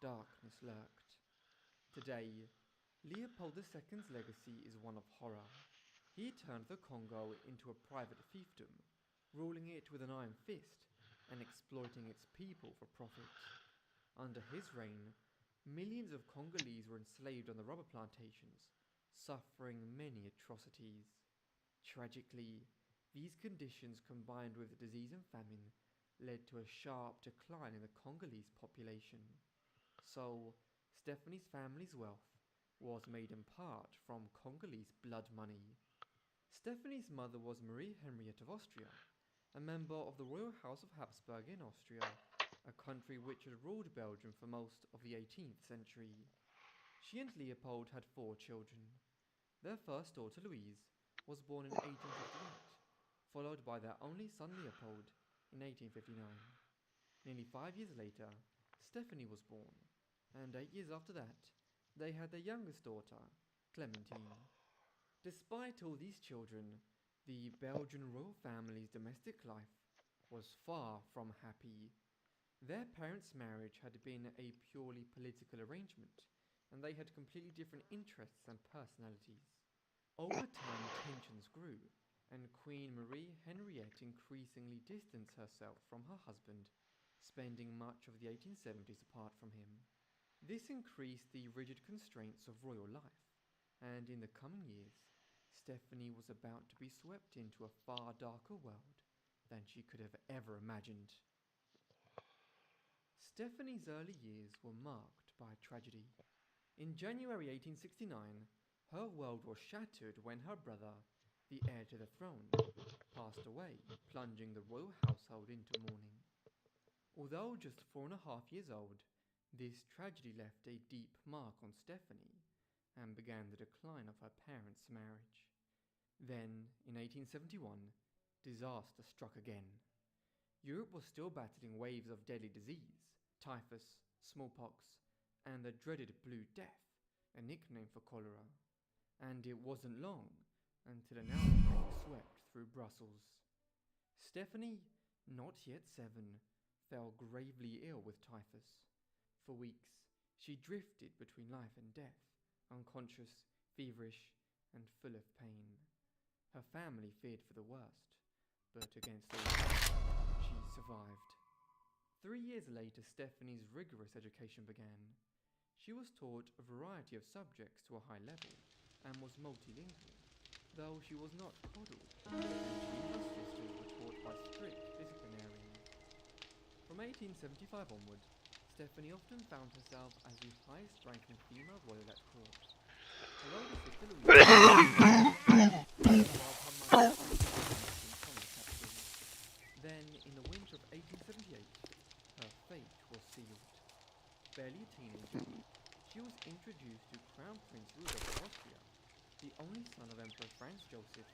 darkness lurked. Today, Leopold II's legacy is one of horror. He turned the Congo into a private fiefdom, ruling it with an iron fist and exploiting its people for profit. Under his reign, millions of Congolese were enslaved on the rubber plantations, suffering many atrocities. Tragically, these conditions combined with disease and famine led to a sharp decline in the Congolese population. So, Stephanie's family's wealth was made in part from Congolese blood money. Stephanie's mother was Marie Henriette of Austria, a member of the Royal House of Habsburg in Austria, a country which had ruled Belgium for most of the 18th century. She and Leopold had 4 children. Their first daughter, Louise, was born in 1858, followed by their only son, Leopold, in 1859. Nearly 5 years later, Stephanie was born, and 8 years after that, they had their youngest daughter, Clementine. Despite all these children, the Belgian royal family's domestic life was far from happy. Their parents' marriage had been a purely political arrangement, and they had completely different interests and personalities. Over time, tensions grew, and Queen Marie Henriette increasingly distanced herself from her husband, spending much of the 1870s apart from him. This increased the rigid constraints of royal life, and in the coming years, Stephanie was about to be swept into a far darker world than she could have ever imagined. Stephanie's early years were marked by tragedy. In January 1869, her world was shattered when her brother, the heir to the throne, passed away, plunging the royal household into mourning. Although just 4.5 years old, this tragedy left a deep mark on Stephanie and began the decline of her parents' marriage. Then, in 1871, disaster struck again. Europe was still battling waves of deadly disease, typhus, smallpox, and the dreaded Blue Death, a nickname for cholera. And it wasn't long until an outbreak swept through Brussels. Stephanie, not yet 7, fell gravely ill with typhus. For weeks, she drifted between life and death, unconscious, feverish, and full of pain. Her family feared for the worst, but against all odds, she survived. 3 years later, Stephanie's rigorous education began. She was taught a variety of subjects to a high level and was multilingual, though she was not coddled, and she and her sisters were taught by strict disciplinarians. From 1875 onward, Stephanie often found herself as the highest-ranking female royal at court. Her older sister Louise Then, in the winter of 1878, her fate was sealed. Barely a teenager, she was introduced to Crown Prince Rudolf of Austria, the only son of Emperor Franz Joseph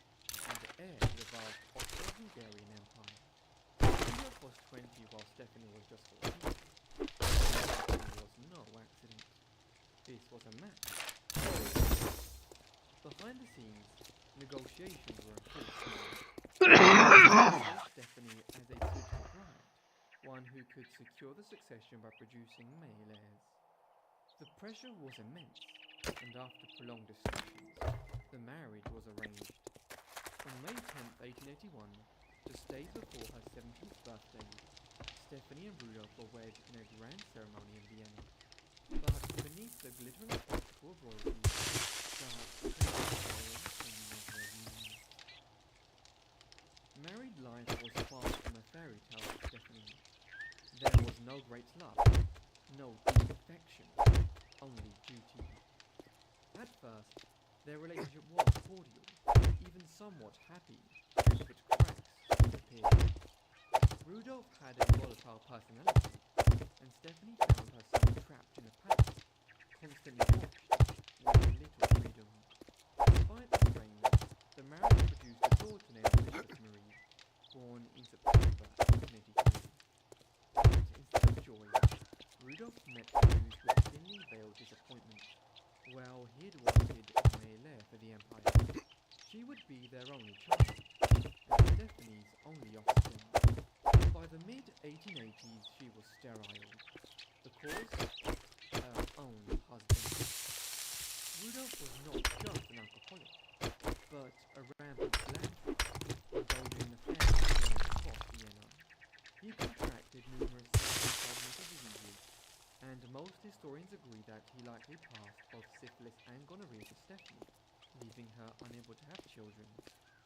and heir to the vast Austro-Hungarian Empire. Rudolf was 20 while Stephanie was just 14. It was no accident. This was a match. Behind the scenes, negotiations were in full swing. Stephanie as a suitable bride, one who could secure the succession by producing male heirs. The pressure was immense, and after prolonged discussions, the marriage was arranged. On May 10th, 1881, just days before her 17th birthday, Stephanie and Rudolph were wed in a grand ceremony in Vienna. But beneath the glittering spectacle of royalty, dark sorrow and their union. Married life was far from a fairy tale for Stephanie. There was no great love, no deep affection, only duty. At first, their relationship was cordial, even somewhat happy, but cracks appeared. Rudolph had a volatile personality, and Stephanie found herself trapped in a palace, constantly watched, with little freedom. Despite the strain, the marriage produced a daughter named Elizabeth Marie, born in September 1883. But instead of joy, Rudolph met the news with thinly veiled disappointment. Well, he had wanted a male heir for the empire. She would be their only child, and Stephanie's only offspring. By the mid-1880s, she was sterile. The cause? Her own husband. Rudolph was not just an alcoholic, but a rampant philanderer, indulging nefarious across Vienna. He contracted numerous sexual diseases, and most historians agree that he likely passed both syphilis and gonorrhea to Stephanie, leaving her unable to have children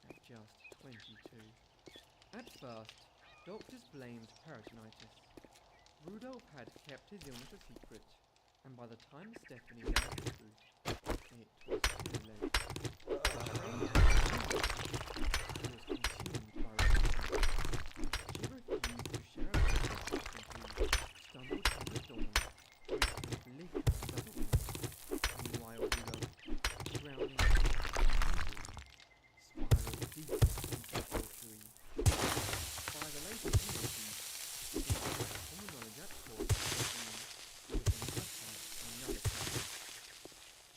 at just 22. At first, doctors blamed peritonitis. Rudolph had kept his illness a secret, and by the time Stephanie learned the truth, it was too late. Betrayed she was consumed by resentment. She refused to share a bed with Stephanie, stumbled from the dawn, with liquor and other women. Meanwhile, Rudolph, drowning in misery, spiraled deep into adultery. By the late 1880s, it was common knowledge at court that Stephanie would never have another child.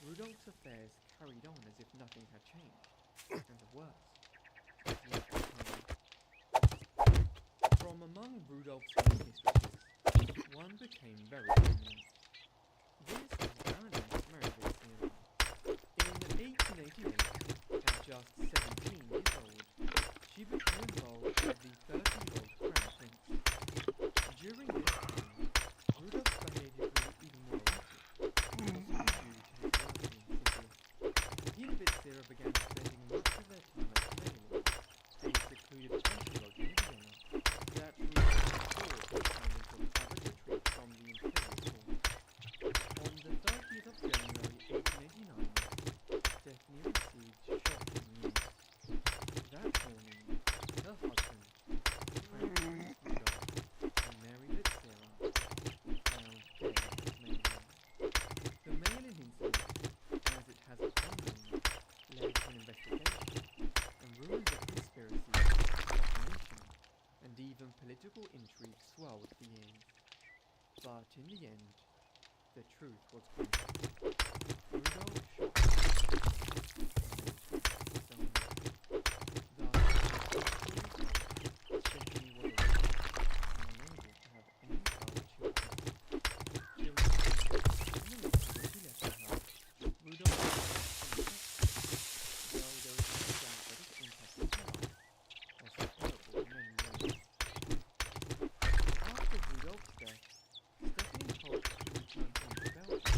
Rudolph's affairs carried on as if nothing had changed, and worse, was yet to come. From among Rudolph's many mistresses, one became very prominent. This was Baroness Marie-Witzina. In 1888, at just 17 years old, she became involved with the 30-year-old Crown Prince. During this time, Rudolph's behavior grew even more erratic, possibly due to his working in syphilis. He and Witzina began spending much of their time at Mayerling, a secluded hunting lodge in Vienna that Rudolph before turned into a private retreat from the imperial court. On the 30th of January 1889, Stephanie received shocking news. That morning, her husband, Crown Prince Rudolph, and Mary Witzina were found dead at Mayerling. The Mayerling incident, as it has become known, led to an investigation, and rumours of conspiracy, assassination, and even political intrigue swirled for years. But in the end, the truth was grim. Rudolph shot Stephanie, and then took his own life. Thus, Stephanie was a widow and unable to have any other children. In the letter that she left to her, Rudolph was though there is no doubt that its impact on her life was terrible in many ways. After Rudolph's death, Stephanie hoped to return home to Belgium,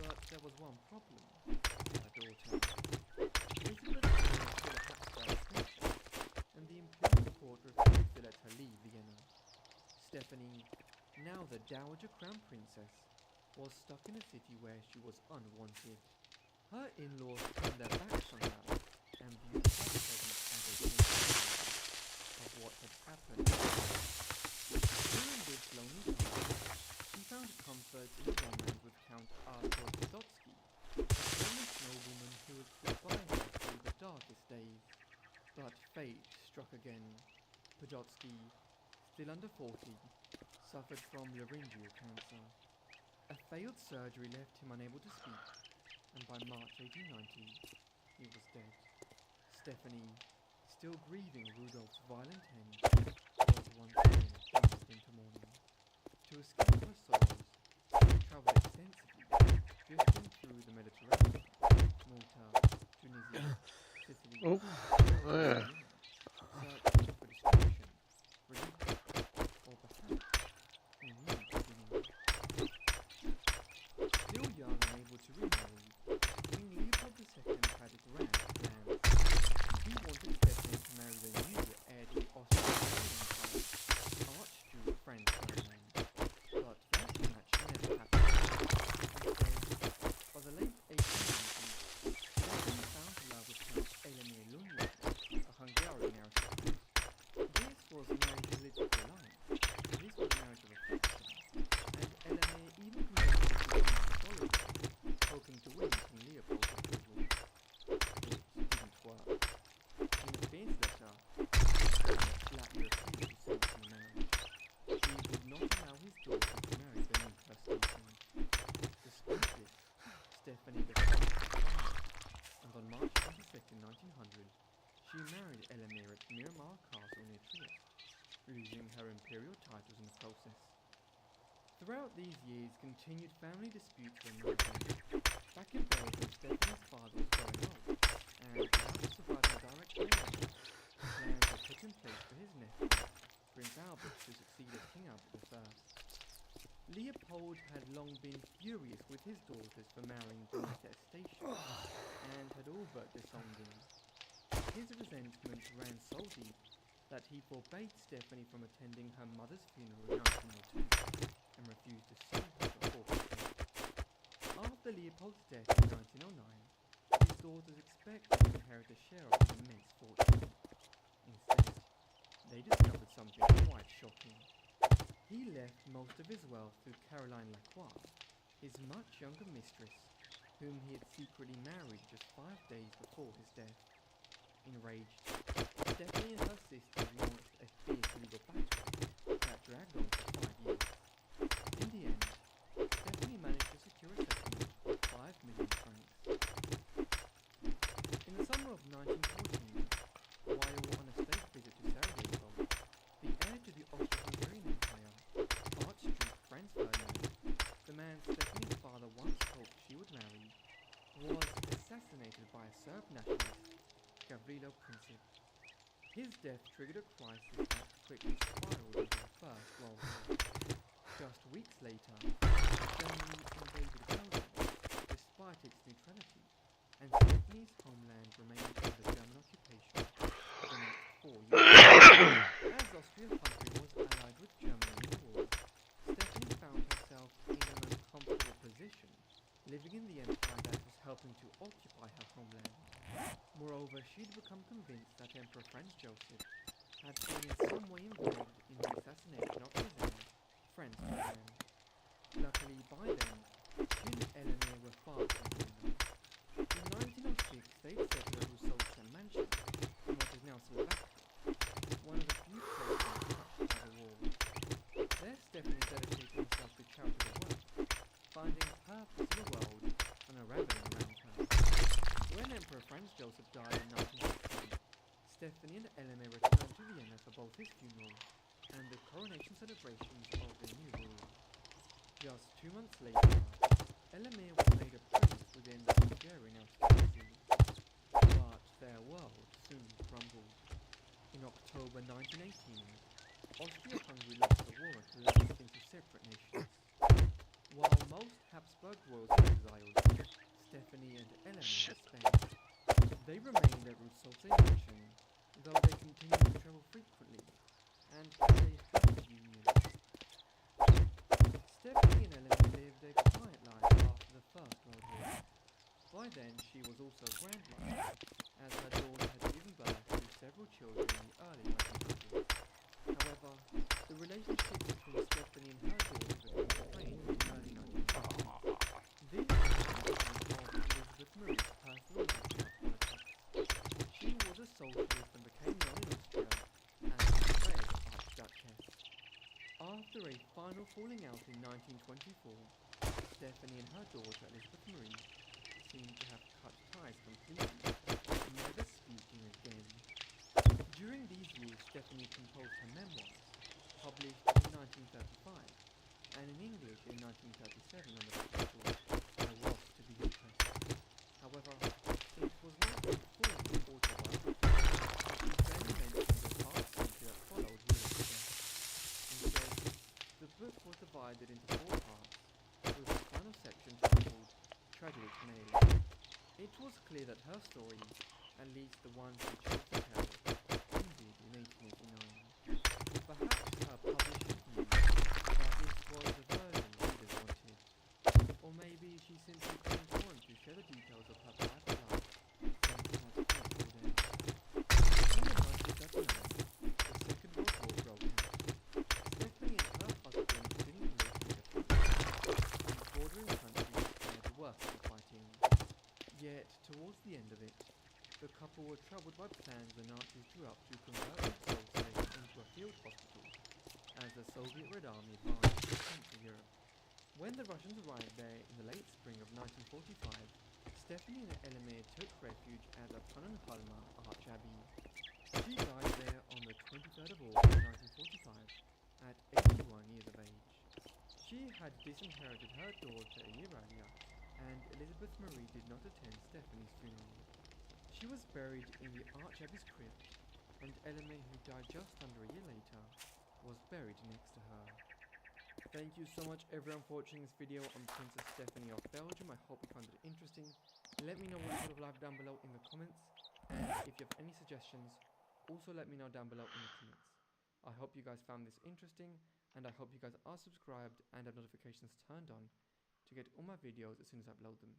but there was one problem: her daughter. Elizabeth was still a Habsburg princess, and the imperial court refused to let her leave Vienna. Stephanie, now the Dowager Crown Princess, was stuck in a city where she was unwanted. Her in-laws turned their backs on her and viewed her presence as a symbol of what had happened. During this lonely time, she found comfort in a romance with Count Arthur Podotsky, a Polish nobleman who would sit by her through the darkest days. But fate struck again. Podotsky, still under 40, suffered from laryngeal cancer. A failed surgery left him unable to speak, and by March 1890, he was dead. Stephanie, still grieving Rudolph's violent end, was once again plunged into mourning. To escape her sorrows, she travelled extensively, drifting through the Mediterranean, Malta, Tunisia, Sicily. Oh, Yeah. searching for description, relief, or perhaps a new beginning. Still young and able to remarry, King Leopold II had grand plans. He wanted Stephanie to marry the new heir to the Austrian Empire, Archduke Franz Ferdinand. But that match never happened. Instead, by the late 1890s, Stephanie found love with Prince Elimir Lunyad, a Hungarian aristocrat. This was a marriage political alliance. This was a marriage of affection, and Elimir even converted to Catholicism, hoping to win King Leopold's approval. It didn't work. In a fierce letter, Ferdinand flatly refused to sanction the marriage. He would not allow his daughter to marry beneath her station. Despite this, Stephanie decided to triumph, and on March 22, 1900, she married Elimir at Miramar Castle near Trieste, losing her imperial titles in the process. Throughout these years, continued family disputes were emerging. Back in Belgium, Stephanie's father was growing old, and without surviving direct heir, plans were put in place for his nephew, Prince Albert, to succeed as King Albert I. Leopold had long been furious with his daughters for marrying beneath their station, and had all but disowned them. His resentment ran so deep that he forbade Stephanie from attending her mother's funeral in 1902, and refused to see her before her death. After Leopold's death in 1909, his daughters expected to inherit a share of his immense fortune. Instead, they discovered something quite shocking. He left most of his wealth to Caroline Lacroix, his much younger mistress, whom he had secretly married just 5 days before his death. Enraged, Stephanie and her sisters launched a fierce legal battle that dragged on for 5 years. In the end, Stephanie managed to secure a settlement of 5 million francs. In the summer of 1914, while on a state visit to Sarajevo, the heir to the Austro-Hungarian Empire, Archduke Franz Ferdinand, the man Stephanie's father once hoped she would marry, was assassinated by a Serb nationalist, Gavrilo Princip. His death triggered a crisis that quickly spiraled into the First World War. Just weeks later, Germany invaded Belgium, despite its neutrality, and Stephanie's homeland remained under German occupation for the next 4 years. As Austria-Hungary was allied with Germany in the war, Stephanie found herself in an uncomfortable position, living in the empire that was helping to occupy her homeland. Moreover, she'd become convinced that Emperor Franz Joseph had been in some way involved in the assassination of his heir, Franz Ferdinand. Luckily, by then, she and Elimir were far from together. In 1906, they'd settled at Russowska Mansion, in what is now Slovakia, one of the few places touched by the war. There, Stephanie dedicated herself to charitable work, finding purpose in the world and unraveling around her. When Emperor Franz Joseph died in 1916, Stephanie and Elimir returned to Vienna for both his funeral and the coronation celebrations of the new ruler. Just 2 months later, Elimir was made a prince within the Hungarian aristocracy. But their world soon crumbled. In October 1918, Austria-Hungary lost the war and collapsed into separate nations. While most Habsburg royals were exiled, Stephanie and Elimir were spared. They remained at Russowska Mansion, though they continued to travel frequently, and had a happy union. Stephanie and Elimir lived a quiet life after the First World War. By then, she was also a grandmother, as her daughter had given birth to several children in the early 1900s. However, the relationship between Stephanie and her daughter became strained in the early 1950s. This was of Elizabeth Marie's personal life and her politics. She was a socialist and became known in Austria as the Red Archduchess. After a final falling out in 1924, Stephanie and her daughter Elizabeth Marie seemed to have cut ties completely, never speaking again. During these years, Stephanie composed her memoirs, published in 1935, and in English in 1937 under the title I Was to Be Your Press. However, it was not a fully autobiography. was clear that her stories, at least the ones she chose to tell, ended in 1889. Perhaps her publishers knew that this was the version readers wanted, or maybe she simply didn't want to share the details of her private life since it had hurtful then. In the 1939, the Second World War broke out. Stephanie and her husband didn't live near the front lines, and bordering countries fared worse for fighting. Yet, towards the end of it, the couple were troubled by plans the Nazis drew up to convert the Solzhenitsyn into a field hospital as the Soviet Red Army advanced to Central Europe. When the Russians arrived there in the late spring of 1945, Stephanie and Elimir took refuge at the Pannonhalma Arch Abbey. She died there on the 23rd of August 1945 at 81 years of age. She had disinherited her daughter a year earlier, and Elizabeth Marie did not attend Stephanie's funeral. She was buried in the Arch Abbey's crypt, and Elimir, who died just under a year later, was buried next to her. Thank you so much everyone for watching this video on Princess Stephanie of Belgium. I hope you found it interesting. Let me know what sort of life down below in the comments, and if you have any suggestions, also let me know down below in the comments. I hope you guys found this interesting, and I hope you guys are subscribed and have notifications turned on to get all my videos as soon as I upload them.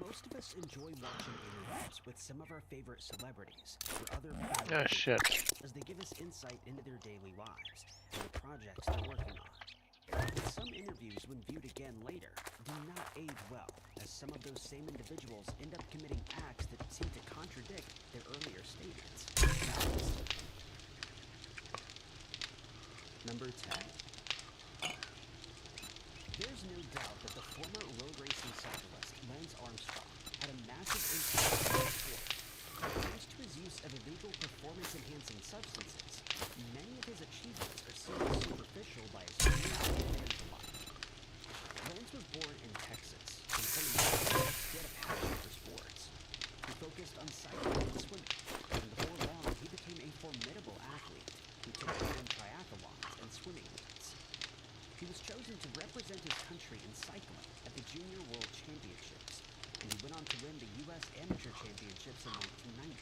Most of us enjoy watching interviews with some of our favorite celebrities or other Ah, private shit. figures as they give us insight into their daily lives and the projects they're working on. But some interviews, when viewed again later, do not age well, as some of those same individuals end up committing acts that seem to contradict their earlier statements. Number 10. There's no doubt that the former road racing cyclist Lance Armstrong had a massive impact on the sport. Thanks to his use of illegal performance-enhancing substances, many of his achievements are seen as superficial by his fans alike. Lance was born in Texas, and from a young age, he had a passion for sports. He focused on cycling and swimming, and before long, he became a formidable athlete who took part in triathlons and swimming meets. He was chosen to represent his country in cycling at the Junior World Championships, and he went on to win the U.S. Amateur Championships in 1990.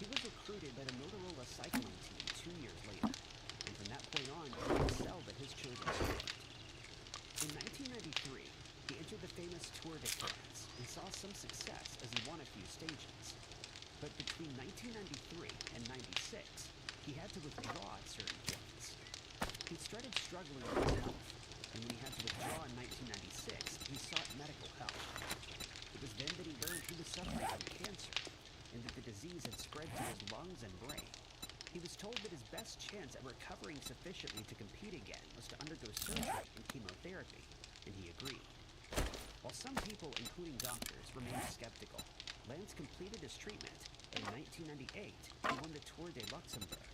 He was recruited by the Motorola cycling team 2 years later, and from that point on, he excelled at his chosen sport. In 1993, he entered the famous Tour de France and saw some success as he won a few stages. But between 1993 and 96, he had to withdraw at certain points. He started struggling with his health, and when he had to withdraw in 1996, he sought medical help. It was then that he learned he was suffering from cancer, and that the disease had spread to his lungs and brain. He was told that his best chance at recovering sufficiently to compete again was to undergo surgery and chemotherapy, and he agreed. While some people, including doctors, remained skeptical, Lance completed his treatment, and in 1998, he won the Tour de Luxembourg.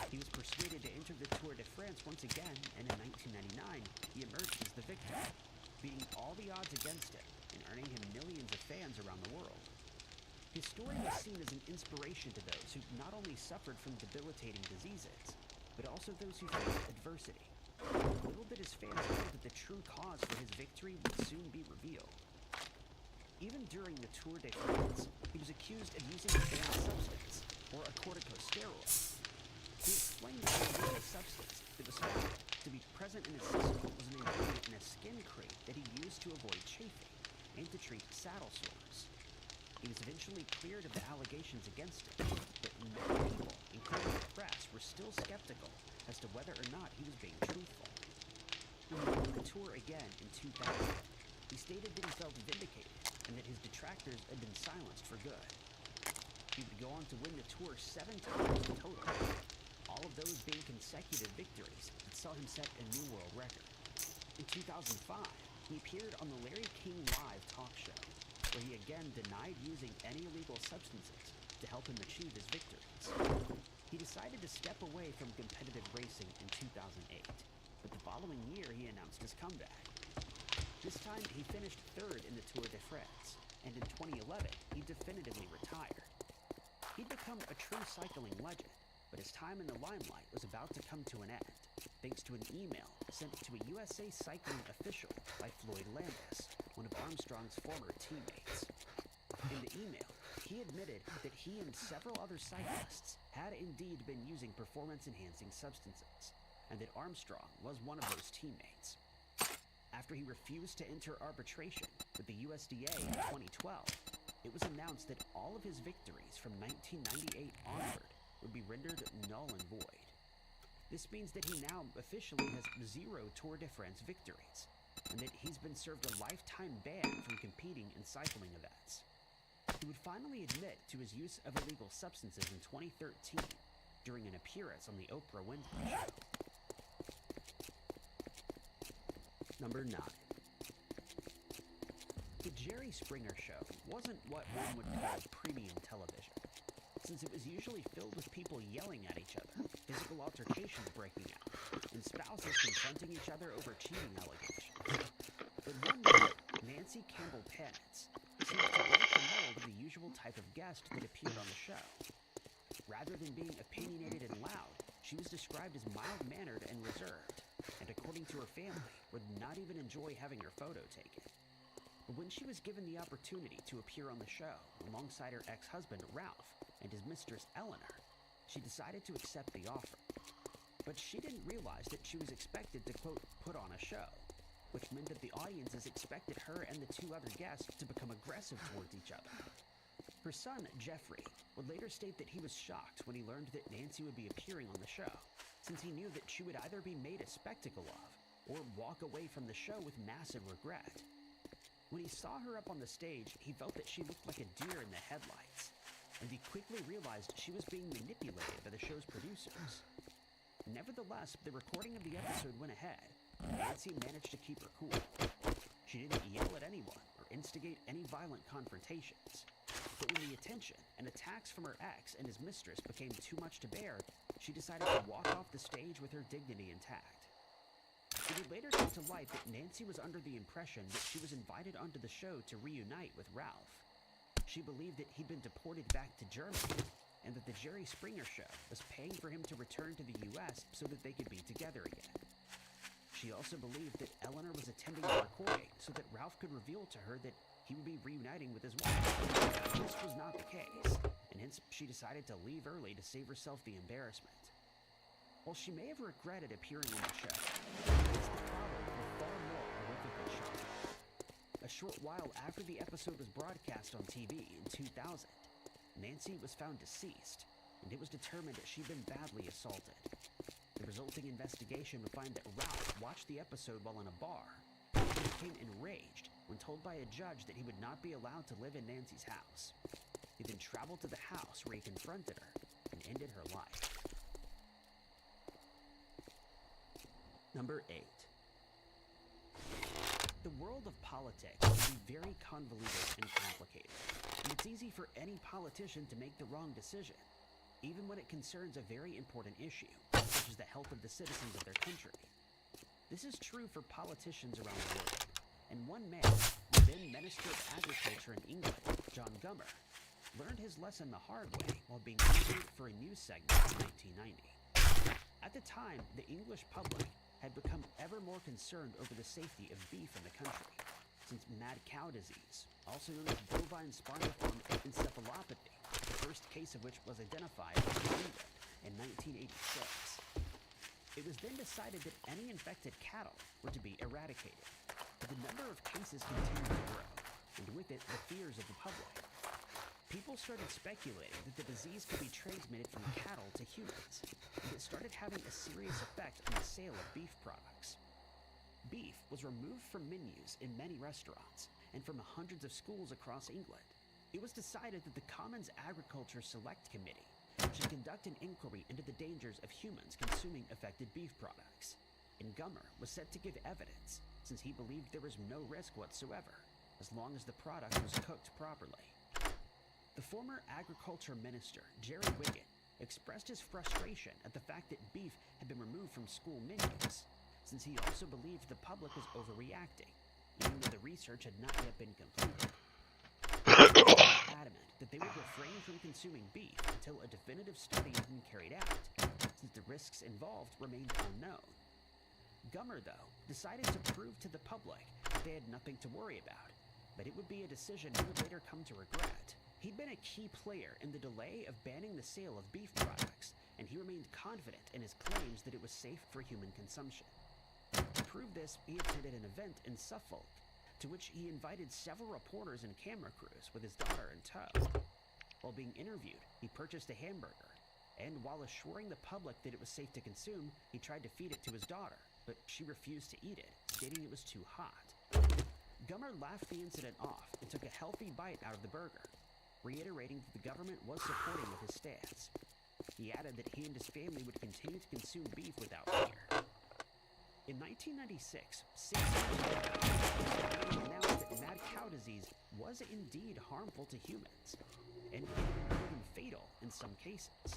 He was persuaded to enter the Tour de France once again, and in 1999, he emerged as the victor, beating all the odds against him and earning him millions of fans around the world. His story was seen as an inspiration to those who not only suffered from debilitating diseases, but also those who faced adversity. Little did his fans know that the true cause for his victory would soon be revealed. Even during the Tour de France, he was accused of using a banned substance, or a corticosteroid. He explained that the illegal substance that was found to be present in his system was an ingredient in a skin cream that he used to avoid chafing and to treat saddle sores. He was eventually cleared of the allegations against him, but many people, including the press, were still skeptical as to whether or not he was being truthful. When he won the Tour again in 2000, he stated that he felt vindicated and that his detractors had been silenced for good. He would go on to win the Tour 7 times in total, all of those being consecutive victories that saw him set a new world record. In 2005, he appeared on the Larry King Live talk show, where he again denied using any illegal substances to help him achieve his victories. He decided to step away from competitive racing in 2008, but the following year he announced his comeback. This time he finished third in the Tour de France, and in 2011 he definitively retired. He'd become a true cycling legend, but his time in the limelight was about to come to an end, thanks to an email sent to a USA Cycling official by Floyd Landis, one of Armstrong's former teammates. In the email, he admitted that he and several other cyclists had indeed been using performance-enhancing substances, and that Armstrong was one of those teammates. After he refused to enter arbitration with the USDA in 2012, it was announced that all of his victories from 1998 onward would be rendered null and void. This means that he now officially has 0 Tour de France victories, and that he's been served a lifetime ban from competing in cycling events. He would finally admit to his use of illegal substances in 2013 during an appearance on the Oprah Winfrey Show. Number 9. The Jerry Springer Show wasn't what one would call premium television, since it was usually filled with people yelling at each other, physical altercations breaking out, and spouses confronting each other over cheating allegations. But one night, Nancy Campbell Panitz seems to break the mold of the usual type of guest that appeared on the show. Rather than being opinionated and loud, she was described as mild-mannered and reserved, and according to her family, would not even enjoy having her photo taken. But when she was given the opportunity to appear on the show alongside her ex-husband Ralph and his mistress Eleanor, she decided to accept the offer. But she didn't realize that she was expected to, quote, put on a show, which meant that the audiences expected her and the 2 other guests to become aggressive towards each other. Her son, Jeffrey, would later state that he was shocked when he learned that Nancy would be appearing on the show, since he knew that she would either be made a spectacle of, or walk away from the show with massive regret. When he saw her up on the stage, he felt that she looked like a deer in the headlights, and he quickly realized she was being manipulated by the show's producers. Nevertheless, the recording of the episode went ahead, and Nancy managed to keep her cool. She didn't yell at anyone or instigate any violent confrontations. But when the attention and attacks from her ex and his mistress became too much to bear, she decided to walk off the stage with her dignity intact. It would later come to light that Nancy was under the impression that she was invited onto the show to reunite with Ralph. She believed that he'd been deported back to Germany, and that the Jerry Springer Show was paying for him to return to the U.S. so that they could be together again. She also believed that Eleanor was attending the recording so that Ralph could reveal to her that he would be reuniting with his wife. This was not the case, and hence she decided to leave early to save herself the embarrassment. While she may have regretted appearing on the show, it's the following were far more horrifically shocking. A short while after the episode was broadcast on TV in 2000, Nancy was found deceased, and it was determined that she'd been badly assaulted. The resulting investigation would find that Ralph watched the episode while in a bar. He became enraged when told by a judge that he would not be allowed to live in Nancy's house. He then traveled to the house where he confronted her and ended her life. Number 8. The world of politics can be very convoluted and complicated, and it's easy for any politician to make the wrong decision, even when it concerns a very important issue, such as the health of the citizens of their country. This is true for politicians around the world, and one man, the then Minister of Agriculture in England, John Gummer, learned his lesson the hard way while being interviewed for a news segment in 1990. At the time, the English public had become ever more concerned over the safety of beef in the country, since mad cow disease, also known as bovine spongiform encephalopathy, the first case of which was identified in England in 1986. It was then decided that any infected cattle were to be eradicated, but the number of cases continued to grow, and with it the fears of the public. People started speculating that the disease could be transmitted from cattle to humans, and it started having a serious effect on the sale of beef products. Beef was removed from menus in many restaurants, and from hundreds of schools across England. It was decided that the Commons Agriculture Select Committee should conduct an inquiry into the dangers of humans consuming affected beef products, and Gummer was set to give evidence, since he believed there was no risk whatsoever, as long as the product was cooked properly. The former agriculture minister, Jerry Wiggin, expressed his frustration at the fact that beef had been removed from school menus, since he also believed the public was overreacting, even though the research had not yet been completed. He was adamant that they would refrain from consuming beef until a definitive study had been carried out, since the risks involved remained unknown. Gummer, though, decided to prove to the public that they had nothing to worry about, but it would be a decision he would later come to regret. He'd been a key player in the delay of banning the sale of beef products, and he remained confident in his claims that it was safe for human consumption. To prove this, he attended an event in Suffolk, to which he invited several reporters and camera crews with his daughter in tow. While being interviewed, he purchased a hamburger, and while assuring the public that it was safe to consume, he tried to feed it to his daughter, but she refused to eat it, stating it was too hot. Gummer laughed the incident off and took a healthy bite out of the burger, reiterating that the government was supportive of his stance. He added that he and his family would continue to consume beef without fear. In 1996, 6 years later, announced that mad cow disease was indeed harmful to humans, and even fatal in some cases.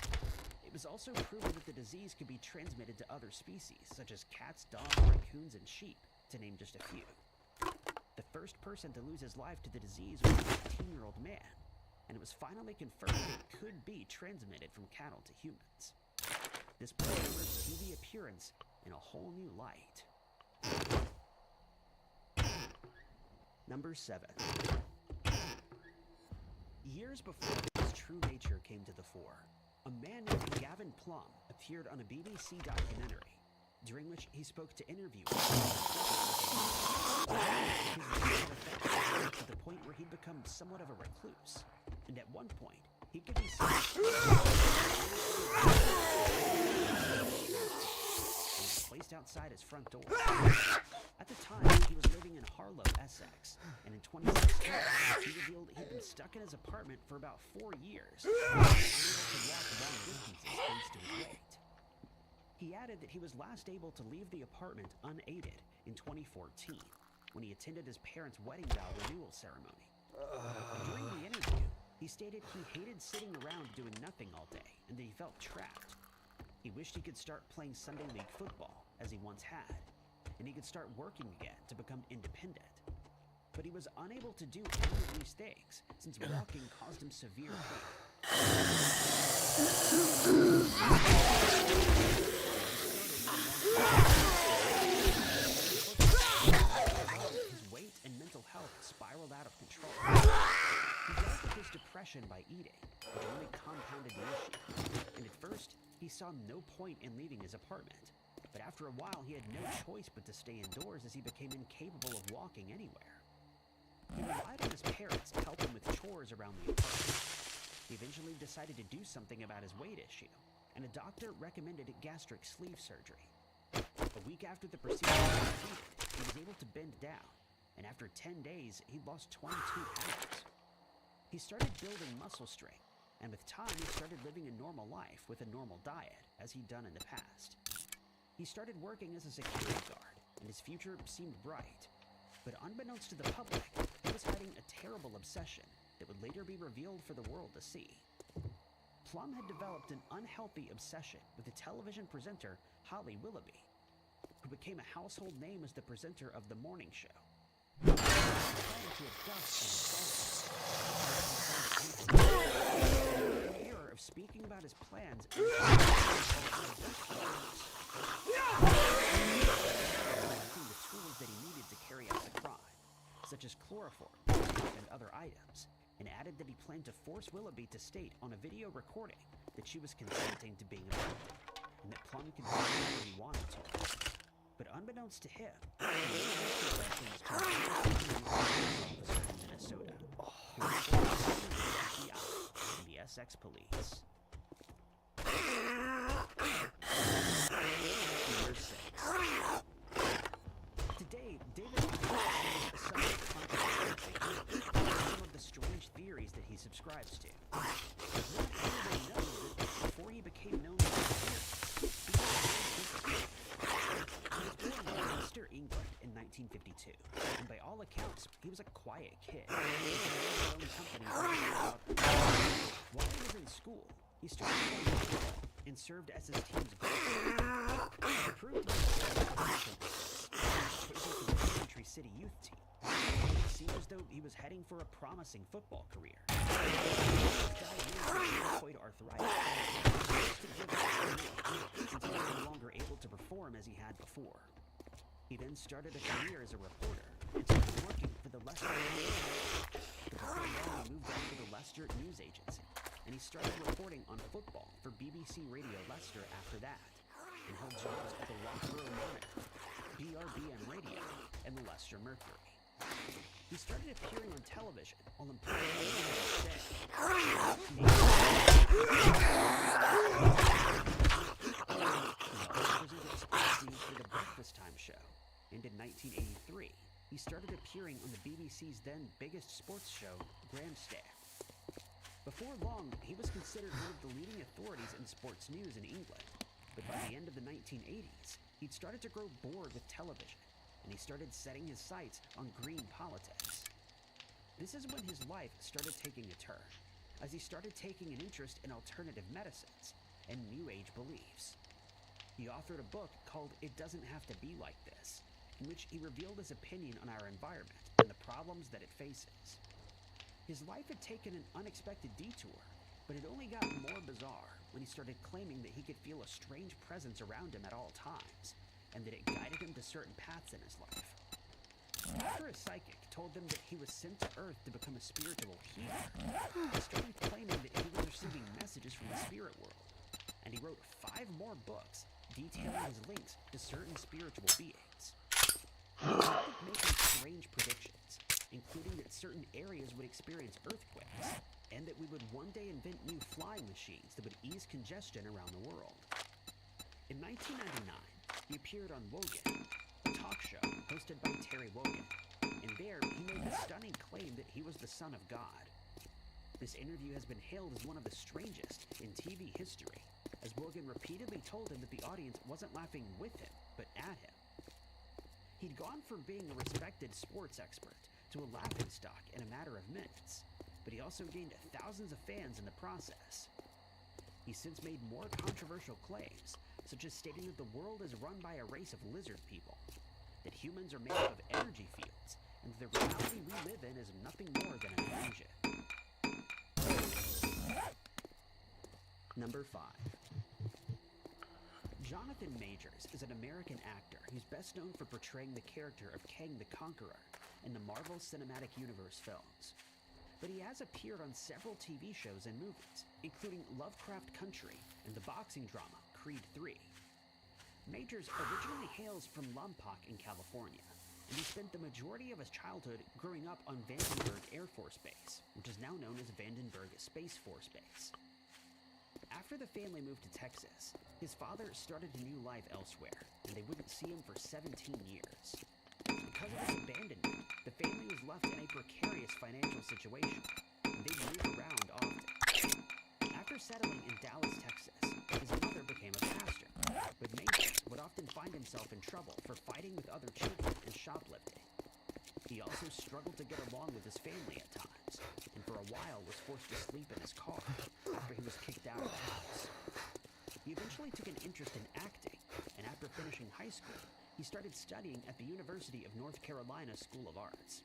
It was also proven that the disease could be transmitted to other species, such as cats, dogs, raccoons, and sheep, to name just a few. The first person to lose his life to the disease was a 15-year-old man, and it was finally confirmed that it could be transmitted from cattle to humans. This put Gummer's TV appearance in a whole new light. Number 7. Years before his true nature came to the fore, a man named Gavin Plum appeared on a BBC documentary, during which he spoke to interviewers to the point where he'd become somewhat of a recluse, and at one point, he could be seen placed outside his front door. At the time, he was living in Harlow, Essex, and in 2016, he revealed that he'd been stuck in his apartment for about 4 years, unable to walk long distances thanks to his weight. He added that he was last able to leave the apartment unaided in 2014, when he attended his parents' wedding vow renewal ceremony. During the interview, he stated he hated sitting around doing nothing all day, and that he felt trapped. He wished he could start playing Sunday League football, as he once had, and he could start working again to become independent. But he was unable to do any of these things, since walking caused him severe pain. His weight and mental health spiraled out of control. He dealt with his depression by eating, which only compounded the issue. And at first, he saw no point in leaving his apartment. But after a while, he had no choice but to stay indoors as he became incapable of walking anywhere. He relied on his parents to help him with chores around the apartment. He eventually decided to do something about his weight issue, and a doctor recommended gastric sleeve surgery. A week after the procedure was completed, he was able to bend down, and after 10 days, he lost 22 pounds. He started building muscle strength, and with time, he started living a normal life with a normal diet, as he'd done in the past. He started working as a security guard, and his future seemed bright. But unbeknownst to the public, he was hiding a terrible obsession that would later be revealed for the world to see. Plum had developed an unhealthy obsession with the television presenter Holly Willoughby, who became a household name as the presenter of The Morning Show. He decided to abduct and assault the error of speaking about his plans and the tools that he needed to carry out the crime, such as chloroform and other items, and added that he planned to force Willoughby to state on a video recording that she was consenting to being abducted, and that Plum could do whatever he wanted to her. But unbeknownst to him, he was Minnesota, who was the FBI and the Essex Police. Number 6. Today, David is somewhat controversial some of the strange theories that he subscribes to. Everybody knows that before he became known for his theories, he was born in Leicester, England in 1953. all accounts, he was a quiet kid. He had his own company. While he was in school, he started playing football and served as his team's goalkeeper. To prove himself, he was chosen for the Coventry City youth team. It seemed as though he was heading for a promising football career. Rheumatoid arthritis until he was no longer able to perform as he had before. He then started a career as a reporter and started working for the Leicester News. But before long, he moved on to the Leicester News Agency, and he started reporting on football for BBC Radio Leicester after that, and held jobs at the Loughborough Monitor, BRBM Radio, and the Leicester Mercury. He started appearing on television while employed by the for the Breakfast Time show, and in 1983, he started appearing on the BBC's then biggest sports show, Grandstand. Before long, he was considered one of the leading authorities in sports news in England, but by the end of the 1980s, he'd started to grow bored with television, and he started setting his sights on green politics. This is when his life started taking a turn, as he started taking an interest in alternative medicines and New Age beliefs. He authored a book called It Doesn't Have to Be Like This, in which he revealed his opinion on our environment and the problems that it faces. His life had taken an unexpected detour, but it only got more bizarre when he started claiming that he could feel a strange presence around him at all times, and that it guided him to certain paths in his life. After a psychic told him that he was sent to Earth to become a spiritual healer, he started claiming that he was receiving messages from the spirit world, and he wrote 5 more books detailing his links to certain spiritual beings. He started making strange predictions, including that certain areas would experience earthquakes, and that we would one day invent new flying machines that would ease congestion around the world. In 1999, he appeared on Wogan, a talk show hosted by Terry Wogan, and there he made the stunning claim that he was the Son of God. This interview has been hailed as one of the strangest in TV history, as Wogan repeatedly told him that the audience wasn't laughing with him, but at him. He'd gone from being a respected sports expert to a laughingstock in a matter of minutes, but he also gained thousands of fans in the process. He's since made more controversial claims, such as stating that the world is run by a race of lizard people, that humans are made up of energy fields, and that the reality we live in is nothing more than an illusion. Number 5. Jonathan Majors is an American actor who's best known for portraying the character of Kang the Conqueror in the Marvel Cinematic Universe films. But he has appeared on several TV shows and movies, including Lovecraft Country and the boxing drama Creed 3. Majors originally hails from Lompoc in California, and he spent the majority of his childhood growing up on Vandenberg Air Force Base, which is now known as Vandenberg Space Force Base. After the family moved to Texas, his father started a new life elsewhere, and they wouldn't see him for 17 years. Because of his abandonment, the family was left in a precarious financial situation, and they moved around often. After settling in Dallas, Texas, his mother became a pastor, but Majors would often find himself in trouble for fighting with other children and shoplifting. He also struggled to get along with his family at times, and for a while was forced to sleep in his car after he was kicked out of the house. He eventually took an interest in acting, and after finishing high school, he started studying at the University of North Carolina School of Arts.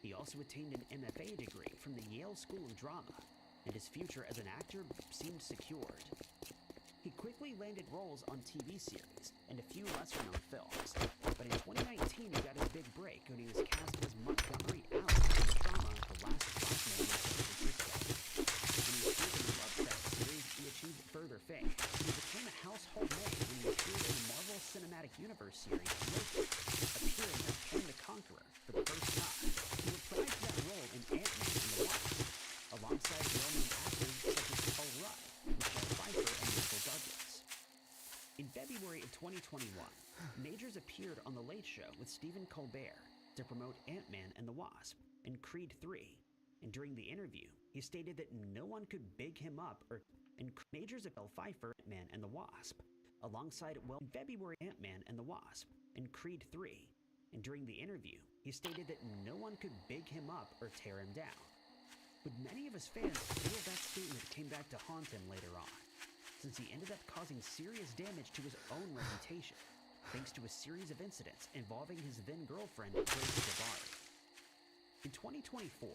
He also attained an MFA degree from the Yale School of Drama, and his future as an actor seemed secured. He quickly landed roles on TV series and a few lesser-known films, but in 2019 he got his big break when he was cast as Montgomery Allen in the drama The Last Black Man in San Francisco. When he appeared in the Lovecraft series, he achieved further fame. He became a household name when he appeared in the Marvel Cinematic Universe series Loki, appearing as Kang the Conqueror for the first time. He reprised that role in Ant-Man and the Wasp, alongside well-known actors such as Paul Rudd, Michelle Pfeiffer, and Michael Douglas. In February of 2021, Majors appeared on The Late Show with Stephen Colbert to promote Ant-Man and the Wasp and Creed 3, and during the interview, he stated that no one could big him up and Majors of Pfeiffer, Ant-Man and the Wasp, alongside in February Ant-Man and the Wasp and Creed 3, and during the interview, He stated that no one could big him up or tear him down. But many of his fans feel that statement came back to haunt him later on, since he ended up causing serious damage to his own reputation, thanks to a series of incidents involving his then-girlfriend, Grace Jabari. In 2024,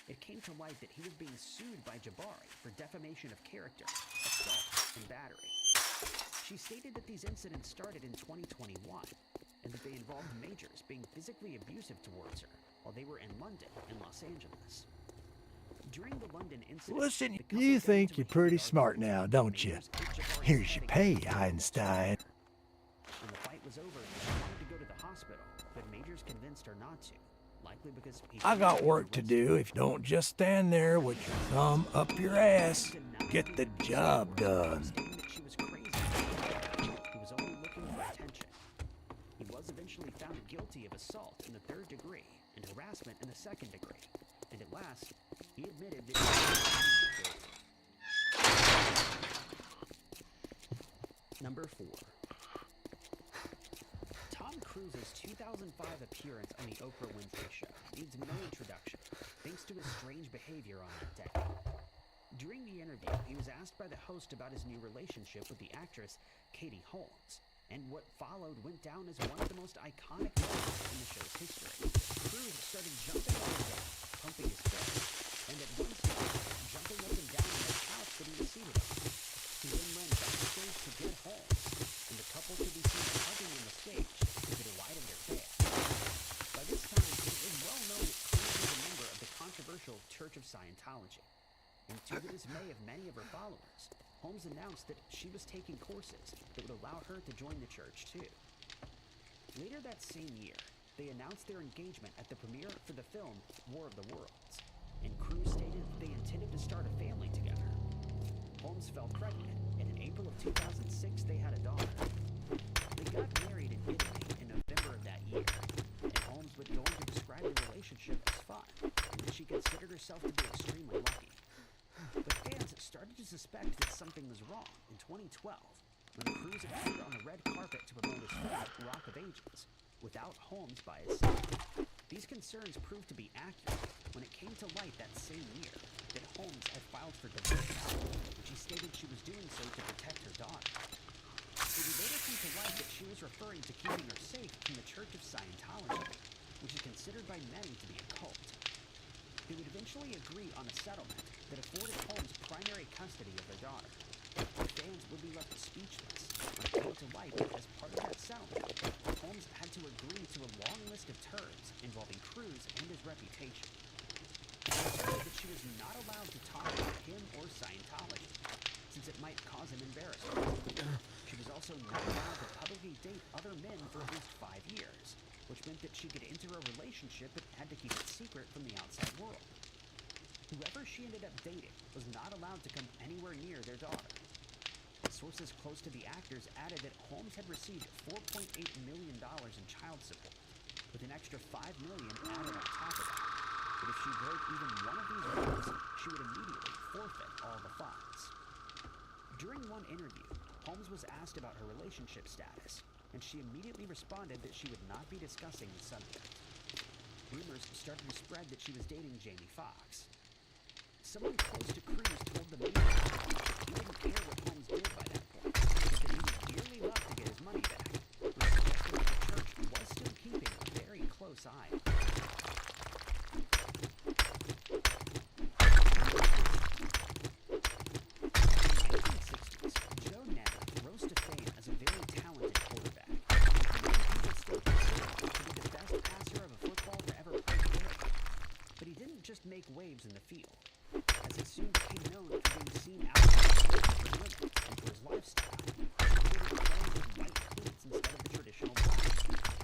it came to light that he was being sued by Jabari for defamation of character, assault, and battery. She stated that these incidents started in 2021, and that they involved Majors being physically abusive towards her while they were in London and Los Angeles. During the London incident, Listen, the couple you got think into you're a pretty heated smart argument. now, don't you? Majors hit Jabari's Here's head your against pay, the wall. Einstein. When the fight was over, she wanted to go to the hospital, but Majors convinced her not to, likely because he I feared got being work to arrested. do if you don't just stand there with your thumb up your ass. Get the job done. Stating that she was crazy. He was only looking for attention. He was eventually found guilty of assault in the 3rd degree and harassment in the 2nd degree. And at last, he admitted that he was guilty. Number 4. Tom Cruise's 2005 appearance on the Oprah Winfrey Show needs no introduction, thanks to his strange behavior on that day. During the interview, he was asked by the host about his new relationship with the actress Katie Holmes, and what followed went down as one of the most iconic moments in the show's history. Cruise started jumping up and down, pumping his fist, and at one stage, jumping up and down on the couch that he was seated on. He then ran backstage to get Holmes, and the couple could be seen hugging on the stage to the delight of their fans. By this time, it was well known that Cruise was a member of the controversial Church of Scientology. And to the dismay of many of her followers, Holmes announced that she was taking courses that would allow her to join the church too. Later that same year, they announced their engagement at the premiere for the film War of the Worlds, and Cruise stated that they intended to start a family together. Holmes fell pregnant, and in April of 2006 they had a daughter. They got married in Italy in November of that year, and Holmes would go on to describe the relationship as fun, and that she considered herself to be extremely lucky. But fans started to suspect that something was wrong in 2012 when Cruise appeared on the red carpet to promote his film Rock of Ages without Holmes by his side. These concerns proved to be accurate when it came to light that same year that Holmes had filed for divorce, which he stated she was doing so to protect her daughter. It would later come to light that she was referring to keeping her safe from the Church of Scientology, which is considered by many to be a cult. They would eventually agree on a settlement that afforded Holmes primary custody of their daughter. The fans would be left speechless when it came to light that as part of that settlement, Holmes had to agree to a long list of terms involving Cruise and his reputation. He stated that she was not allowed to talk about him or Scientology, since it might cause him embarrassment. She was also not allowed to publicly date other men for at least 5 years, which meant that she could enter a relationship but had to keep it secret from the outside world. Whoever she ended up dating was not allowed to come anywhere near their daughter. Sources close to the actors added that Holmes had received $4.8 million in child support, with an extra $5 million added on top of that. But if she broke even one of these rules, she would immediately forfeit all the funds. During one interview, Holmes was asked about her relationship status, and she immediately responded that she would not be discussing the subject. Rumors started to spread that she was dating Jamie Foxx. Someone close to Cruise told the media that he didn't care what Holmes did by that point, but that he would dearly love to get his money back, which suggested that the church was still keeping a very close eye on him. In the 1960s, Joe Namath rose to fame as a very talented quarterback. Many people still consider him to be the best passer of a football to ever play the game. But he didn't just make waves in the field, as he soon became known for being seen outside with women and for his lifestyle. He created playing with white cleats instead of the traditional black,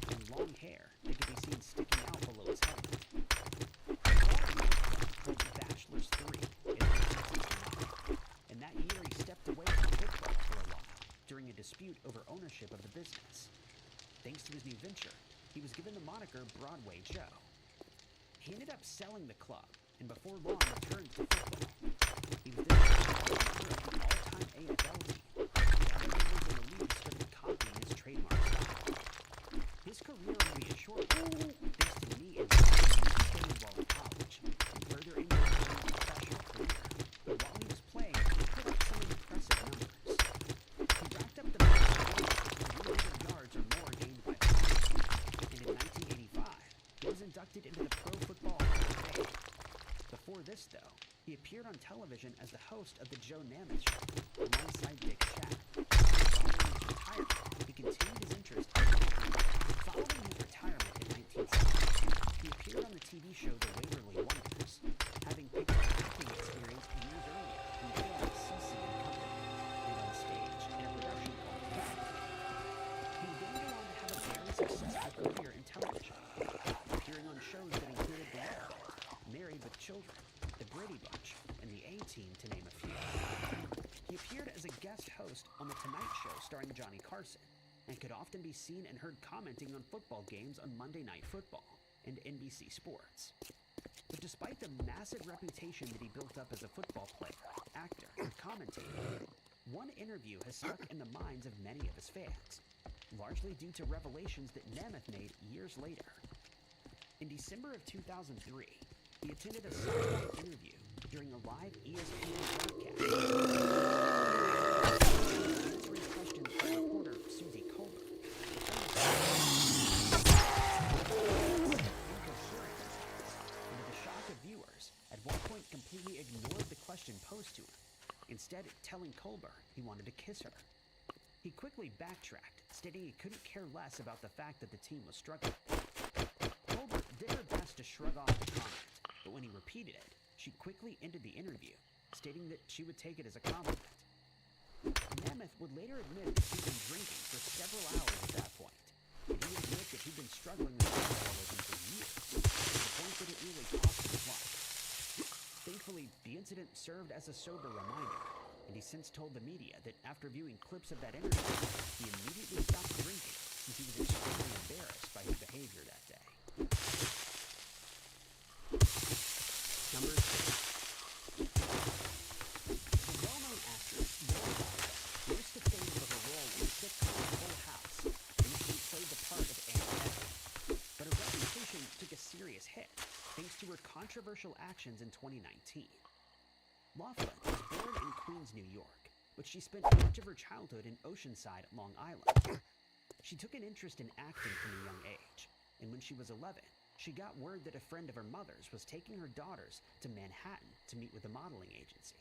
and long hair that could be seen sticking out below his helmet. He bought a nightclub called Bachelor's 3 in 1969, and that year he stepped away from football for a while during a dispute over ownership of the business. Thanks to his new venture, he was given the moniker Broadway Joe. He ended up selling the club, and before long returned to football. He was then a member of the all-time AFL team. Other members in the league started copying his trademark style. His career would be short, thanks to knee He appeared on television as the host of The Joe Namath Show, alongside Dick Schaap. Following his retirement, he continued his interest in acting. Following his retirement in 1960, he appeared on the TV show The Waverly Wonders, having picked up acting experience years earlier in the film CC and Company, and on stage in a production called Cat. He would then go on to have a very successful career in television, appearing on shows that included The Wire, Married with Children, The Brady Bunch, and The A-Team, to name a few. He appeared as a guest host on The Tonight Show starring Johnny Carson, and could often be seen and heard commenting on football games on Monday Night Football and NBC Sports. But despite the massive reputation that he built up as a football player, actor, and commentator, one interview has stuck in the minds of many of his fans, largely due to revelations that Namath made years later. In December of 2003, he attended a sideline interview during a live ESPN broadcast. Answering questions from reporter Susie Colbert. And to the shock of viewers, at one point completely ignored the question posed to him, instead telling Colbert he wanted to kiss her. He quickly backtracked, stating he couldn't care less about the fact that the team was struggling. Colbert did her best to shrug off the comment, but when he repeated it, she quickly ended the interview, stating that she would take it as a compliment. Namath would later admit that he'd been drinking for several hours at that point, and he would admit that he'd been struggling with alcoholism for years, to the point that it nearly cost him his life. Thankfully, the incident served as a sober reminder, and he since told the media that after viewing clips of that interview, he immediately stopped drinking since he was extremely embarrassed by his behavior that day. Number 6. The well-known actress Laura Oliver rose to fame for her role in the sitcom Full House, in which she played the part of Aunt Becky. But her reputation took a serious hit thanks to her controversial actions in 2019. Laughlin was born in Queens, New York, but she spent much of her childhood in Oceanside, Long Island. She took an interest in acting from a young age, and when she was 11, she got word that a friend of her mother's was taking her daughters to Manhattan to meet with a modeling agency.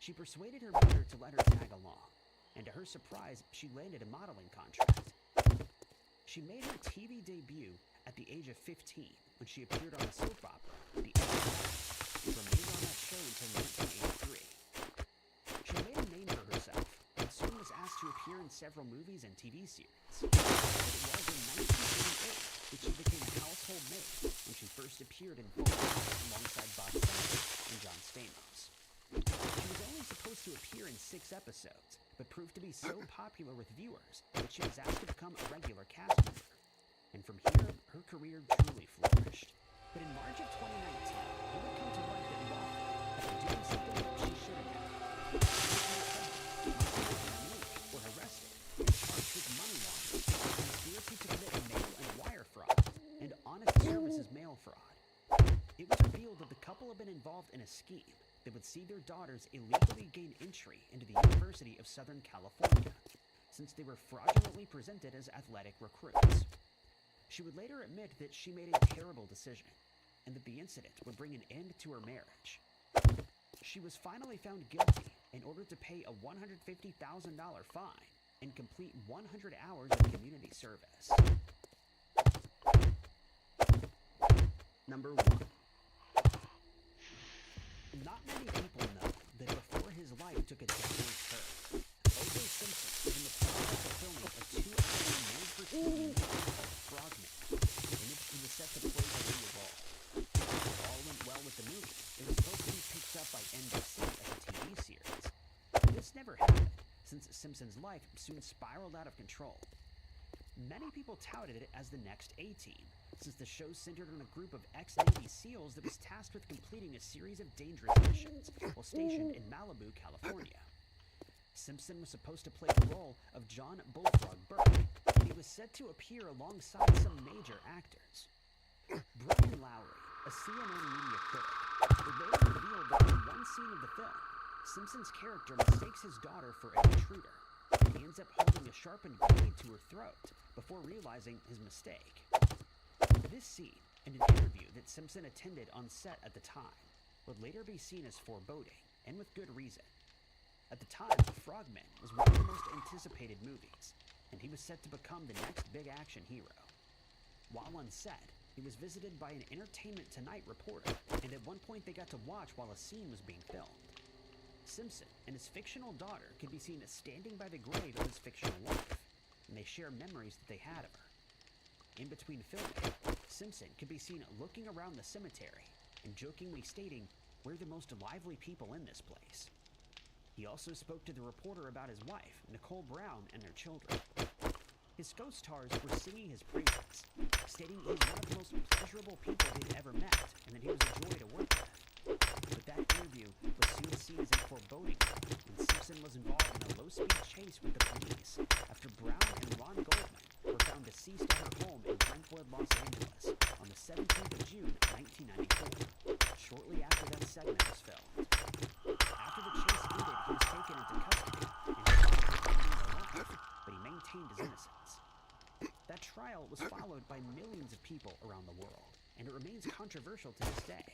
She persuaded her mother to let her tag along, and to her surprise, she landed a modeling contract. She made her TV debut at the age of 15 when she appeared on the soap opera, The Ugly Duckling, and remained on that show until 1983. She made a name for herself, and soon was asked to appear in several movies and TV series. But it was in 1988 that she became a household name when she first appeared in Full House alongside Bob Saget and John Stamos. She was only supposed to appear in 6 episodes, but proved to be so popular with viewers that she was asked to become a regular cast member. And from here, her career truly flourished. But in March of 2019, it would come to light that Laughlin had been doing something that she shouldn't have. She was or arrested and charged with money laundering, conspiracy to commit mail and wire fraud, and honest services mail fraud. It was revealed that the couple had been involved in a scheme that would see their daughters illegally gain entry into the University of Southern California, since they were fraudulently presented as athletic recruits. She would later admit that she made a terrible decision, and that the incident would bring an end to her marriage. She was finally found guilty and ordered to pay a $150,000 fine and complete 100 hours of community service. Number 1. Not many people know that before his life took a downward turn, O.J. Simpson was in the process of filming a 2-hour made-for-TV movie called Frogman, in which he was set to play the lead role. If all went well with the movie, it was supposed to be picked up by NBC as a TV series. This never happened, since Simpson's life soon spiraled out of control. Many people touted it as the next A-Team, since the show centered on a group of ex-Navy SEALs that was tasked with completing a series of dangerous missions while stationed in Malibu, California. Simpson was supposed to play the role of John Bullfrog Burke, and he was set to appear alongside some major actors. Brian Lowry, a CNN media critic, would later reveal that in one scene of the film, Simpson's character mistakes his daughter for an intruder, and he ends up holding a sharpened blade to her throat before realizing his mistake. This scene, and an interview that Simpson attended on set at the time, would later be seen as foreboding, and with good reason. At the time, Frogman was one of the most anticipated movies, and he was set to become the next big action hero. While on set, he was visited by an Entertainment Tonight reporter, and at one point they got to watch while a scene was being filmed. Simpson and his fictional daughter could be seen standing by the grave of his fictional wife, and they share memories that they had of her. In between filming, Simpson could be seen looking around the cemetery and jokingly stating, "We're the most lively people in this place." He also spoke to the reporter about his wife, Nicole Brown, and their children. His co-stars were singing his praises, stating he's one of the most pleasurable people they'd ever met, and that he was a joy to work with. But that interview was soon seen as a foreboding one when Simpson was involved in a low-speed chase with the police after Brown and Ron Goldman were found deceased at her home in Brentwood, Los Angeles on the 17th of June, 1994, shortly after that segment was filmed. After the chase ended, he was taken into custody and tried for ending their life, but he maintained his innocence. That trial was followed by millions of people around the world, and it remains controversial to this day.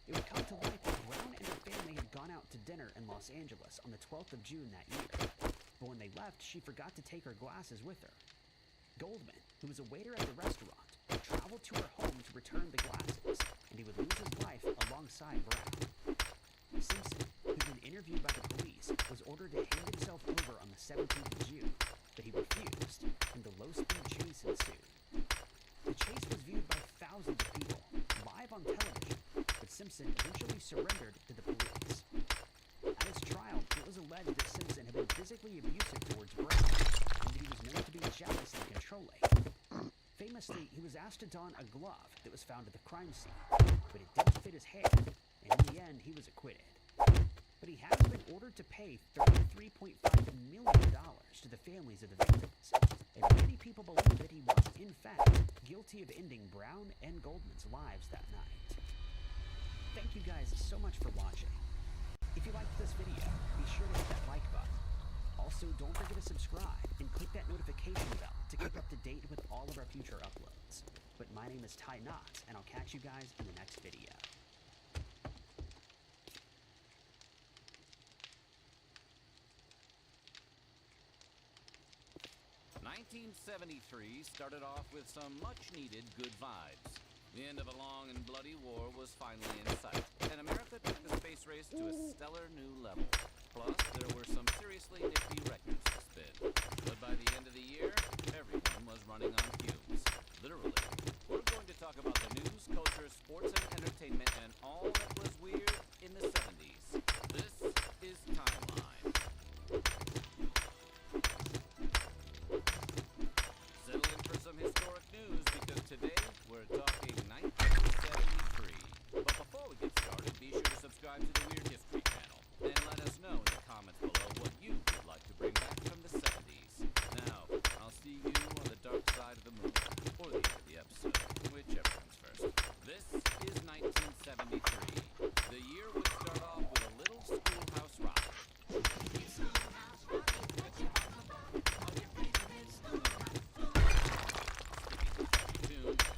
It would come to light that Brown and her family had gone out to dinner in Los Angeles on the 12th of June that year, but when they left, she forgot to take her glasses with her. Goldman, who was a waiter at the restaurant, would travel to her home to return the glasses, and he would lose his life alongside Brown. Simpson, who'd been interviewed by the police, was ordered to hand himself over on the 17th of June, but he refused, and the low-speed chase ensued. The chase was viewed by thousands of people, live on television, but Simpson eventually surrendered to the police. At his trial, it was alleged that Simpson had been physically abusive towards Brown, and that he was known to be jealous and controlling. Famously, he was asked to don a glove that was found at the crime scene, but it didn't fit his hand, and in the end, he was acquitted. But he has been ordered to pay $33.5 million to the families of the victims, and many people believe that he was, in fact, guilty of ending Brown and Goldman's lives that night. Thank you guys so much for watching. If you liked this video, be sure to hit that like button. Also, don't forget to subscribe and click that notification bell to keep up to date with all of our future uploads. But my name is Ty Knox, and I'll catch you guys in the next video. 1973 started off with some much-needed good vibes. The end of a long and bloody war was finally in sight, and America took the space race to a stellar new level. Plus, there were some seriously nifty records to spin. But by the end of the year, everyone was running on fumes. Literally. We're going to talk about the news, culture, sports, and entertainment, and all that was weird in the 70s. This is Timeline. Settle in for some historic news, because today we're talking 1973. But before we get started, be sure to subscribe to the Weird History channel, and let us know in the comments below what you would like to bring back from the 70s. Now, I'll see you on the dark side of the moon, or the end of the episode, whichever comes first. This is 1973. The year would start off with a little schoolhouse rock.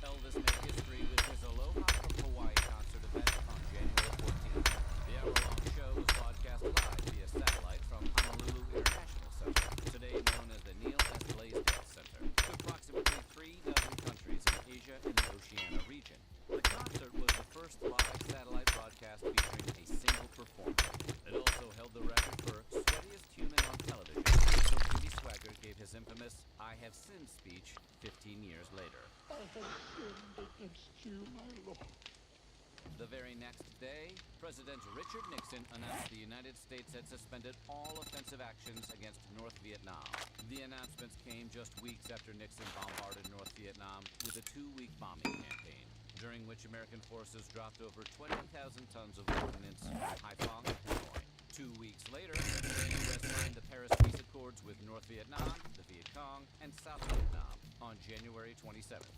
Elvis made history with his Aloha from Hawaii concert event on January 14th. The hour-long show was broadcast live via satellite from Honolulu International Center, today known as the Neil S. Blaisdell Center, to approximately 3 dozen countries in Asia and the Oceania region. The concert was the first live satellite broadcast featuring a single performer. It also held the record for sweatiest human on television until Jimmy Swaggart gave his infamous "I Have Sinned" speech 15 years later. I have sinned against you, my Lord. The very next day, President Richard Nixon announced the United States had suspended all offensive actions against North Vietnam. The announcements came just weeks after Nixon bombarded North Vietnam with a 2-week bombing campaign, during which American forces dropped over 20,000 tons of ordnance from Haiphong and Hanoi. 2 weeks later, the U.S. signed the Paris Peace Accords with North Vietnam, the Viet Cong, and South Vietnam on January 27th.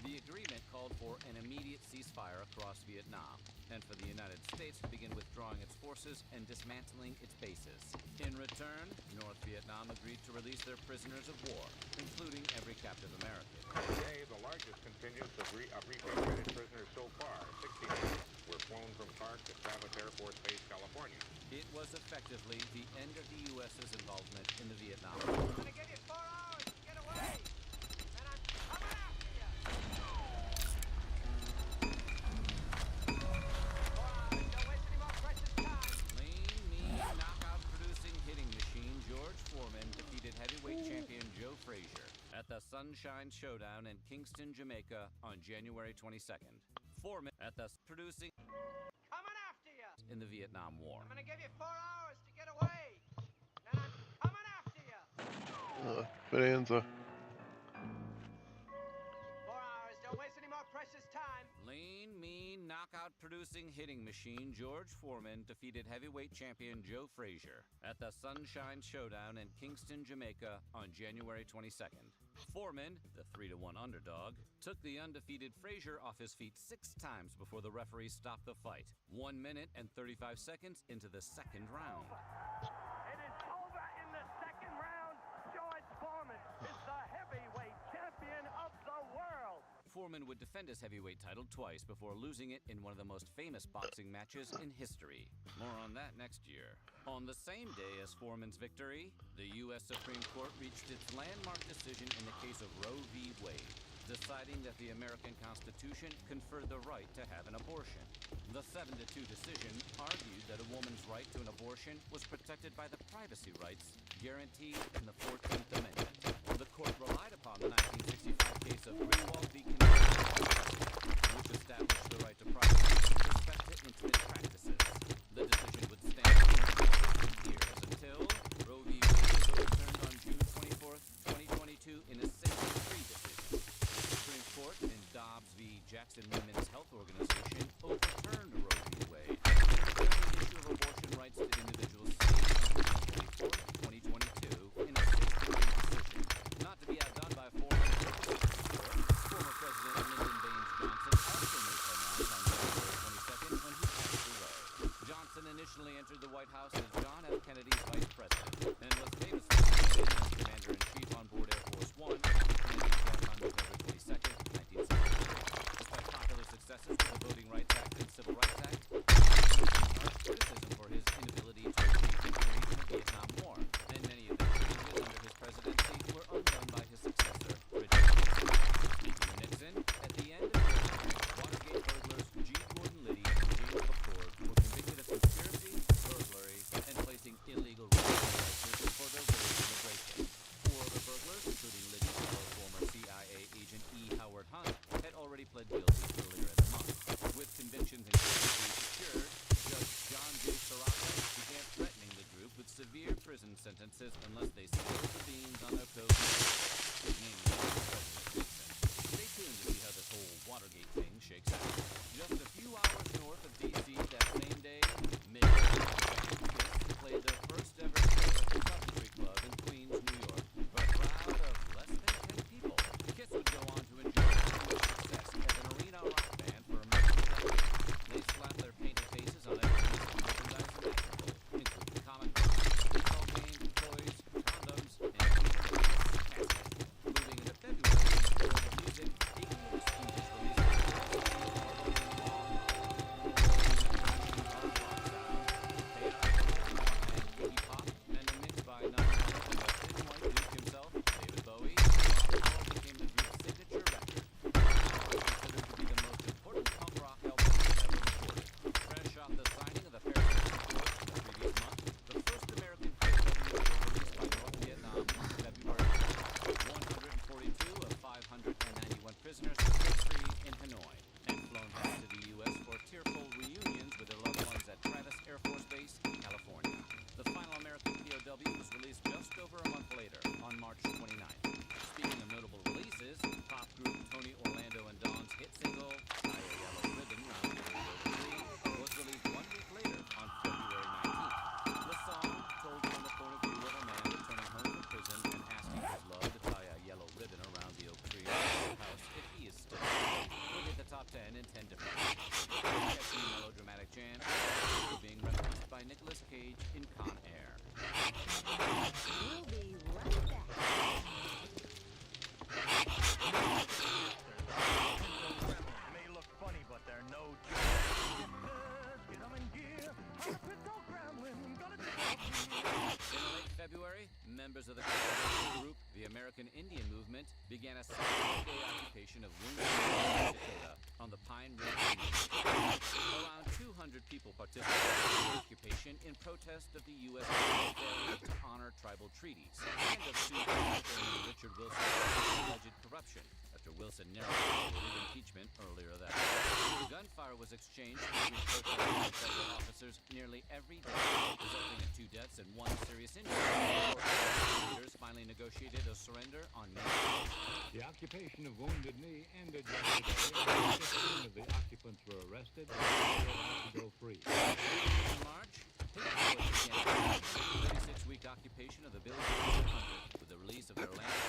The agreement called for an immediate ceasefire across Vietnam, and for the United States to begin withdrawing its forces and dismantling its bases. In return, North Vietnam agreed to release their prisoners of war, including every captive American. Today, the largest contingent of repatriated prisoners so far, 60 men, were flown from Clark to Travis Air Force Base, California. It was effectively the end of the U.S.'s involvement in the Vietnam I'm War. gonna give you 4 hours to get away, and I'm coming after you. 4 hours, don't waste any more precious time. Lean, mean, knockout-producing hitting machine George Foreman defeated heavyweight champion Joe Frazier at the Sunshine Showdown in Kingston, Jamaica on January 22nd. Foreman at the producing Coming after you. in the Vietnam War. I'm gonna give you 4 hours to get away, and I'm coming after you. Bonanza. 4 hours, don't waste any more precious time. Lean, mean, knockout-producing hitting machine George Foreman defeated heavyweight champion Joe Frazier at the Sunshine Showdown in Kingston, Jamaica on January 22nd. Foreman, the 3-1 underdog, took the undefeated Frazier off his feet 6 times before the referee stopped the fight. 1 minute and 35 seconds into the second round. It is over in the second round. George Foreman is the heavyweight champion of the world. Foreman would defend his heavyweight title twice before losing it in one of the most famous boxing matches in history. More on that next year. On the same day as Foreman's victory, the U.S. Supreme Court reached its landmark decision in the case of Roe v. Wade, deciding that the American Constitution conferred the right to have an abortion. The 7-2 decision argued that a woman's right to an abortion was protected by the privacy rights guaranteed in the 14th Amendment. The court relied upon the 1965 case of Greenwald v. Connecticut, which established the right to privacy with respect to intimate practices. The decision would stand for 50 years until Roe v. Wade was overturned on June 24th, 2022 in a 6-3 decision. The Supreme Court in Dobbs v. Jackson Women's Health Organization overturned Roe v. Wade, declaring the issue of abortion rights to individual states on June 24th, 2022 in a 6-3 decision. Not to be outdone by former President Lyndon Baines Johnson also made headlines on January 22nd when he passed the Roe. Johnson initially entered the White House as John F. Kennedy's vice president and was famously appointed as commander-in-chief on board Air Force One after Kennedy's death on November 22nd, 1963. Despite popular successes with the Voting Rights Act and Civil Rights Act, Johnson faced harsh criticism for his inability to achieve victory in the Vietnam War, and many of the changes under his presidency were undone by his successor, Richard Nixon. Speaking of Nixon, at the end of January, Watergate burglars G. Gordon Liddy and James McCord were convicted of conspiracy, burglary, and placing illegal devices for their role in the break-in. 4 other burglars, including Liddy's fellow former CIA agent E. Howard Hunt, had already pled guilty earlier in the month. With convictions and cases being secured, Judge John J. Serrata began threatening the group with severe prison sentences unless they spilled the beans on their co-conspirators, namely President Nixon. Stay tuned to see how this whole Watergate thing shakes out. Just a few hours north of D.C. that same day, Migos and Kiss played their first ever show at the Coventry Club in Queens, New York, for a crowd of less than 10 people. Kiss would go on to enjoy huge success as an arena rock band for American decades. They slapped their painted faces on every piece of merchandise imaginable, including comic books, baseball games, toys, condoms, and even February, members of the conservation group, the American Indian Movement, began a 7-day occupation of Wounded Knee, South Dakota, on the Pine Ridge Indian. Around 200 people participated in the occupation in protest of the U.S. failure to honor tribal treaties and of Chairman Richard Wilson's alleged corruption after Wilson narrowly avoided impeachment earlier that year. Gunfire was exchanged between protesters and federal officers nearly every day, resulting in 2 deaths and 1 serious injury before leaders finally negotiated a surrender on May 8th. The occupation of Wounded Knee ended yesterday. 15 of the occupants were arrested and allowed to go free. In March, Pink Floyd began a 36-week occupation of the Billboard 200 with the release of their last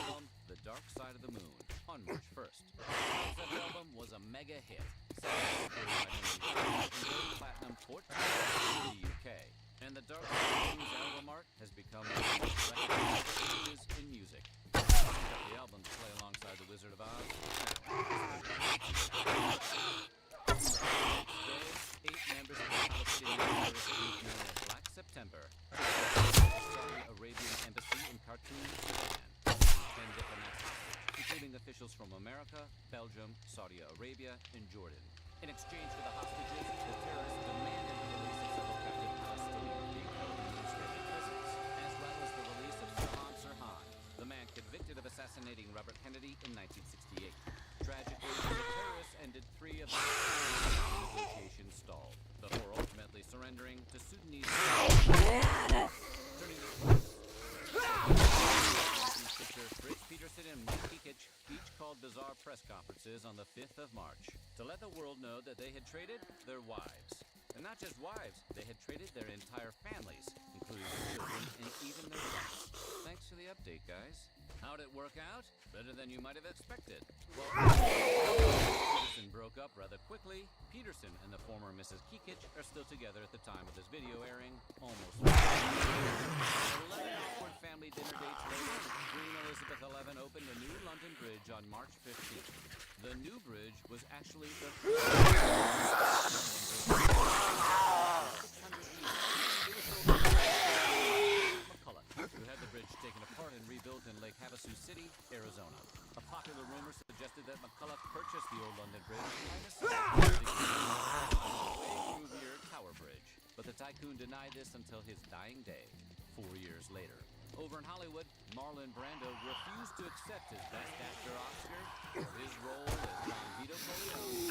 album, The Dark Side of the Moon, on March 1st. The concept album was a mega hit, selling 35 million and going platinum 14 times in the UK. And The Dark Side of the Moon's album art has become one of the most recognized images in music. The album to play alongside The Wizard of Oz. Next day, 8 members of the Palestinian terrorist group known as Black September took the Saudi Arabian embassy in Khartoum, Sudan, 10 diplomats, including officials from America, Belgium, Saudi Arabia, and Jordan. In exchange for the hostages, the terrorists demanded the release of several captive Palestinians being held in Israeli prisons, as well as the release of Sirhan Sirhan, the man convicted of assassinating Robert Kennedy in 1968. Tragically, the terrorists ended 3 of the negotiations stalled, before ultimately surrendering to Sudanese. Turning to sports. Fritz Peterson and Mike Kikich each called bizarre press conferences on the 5th of March to let the world know that they had traded their wives. And not just wives, they had traded their entire families, including their children and even their pets. Thanks for the update, guys. How'd it work out? Better than you might have expected. Well, Peterson broke up rather quickly. Peterson and the former Mrs. Kikich are still together at the time of this video airing, almost 11 awkward family dinner dates later, Queen Elizabeth XI opened a new London Bridge on March 15th. The new bridge was actually the McCulloch, who had the bridge taken apart and rebuilt in Lake Havasu City, Arizona. A popular rumor suggested that McCulloch purchased the old London Bridge by necessity, a Rouvier Tower Bridge. But the tycoon denied this until his dying day, 4 years later. Over in Hollywood, Marlon Brando refused to accept his Best Actor Oscar for his role as Don Vito Corleone.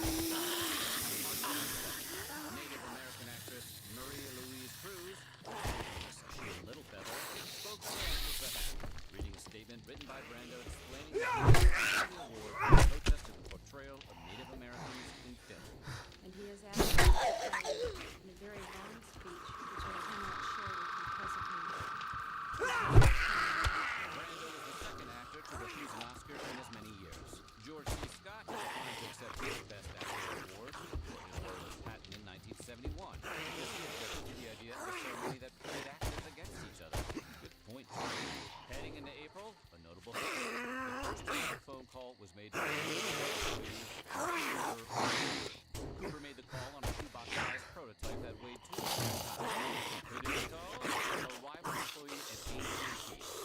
Native American actress Maria Louise Cruz, Shane Littlefeather, spoke on the actress behalf, reading a statement written by Brando explaining that he won the award for protest of the portrayal of Native Americans in film. And he has asked me to play in a very long speech, which I cannot share with you presently. Brando was the second actor to refuse an Oscar in as many years. George C. Scott has declined to accept his Best Actor award for his role as Patton in 1971. This objected to the idea of a ceremony that pitted actors against each other. Good point. Heading into April, a notable hit. The first phone call was made to Cooper made the call on a shoebox-sized prototype that weighed 200 pounds. Who did he call? A rival employee at AT&T,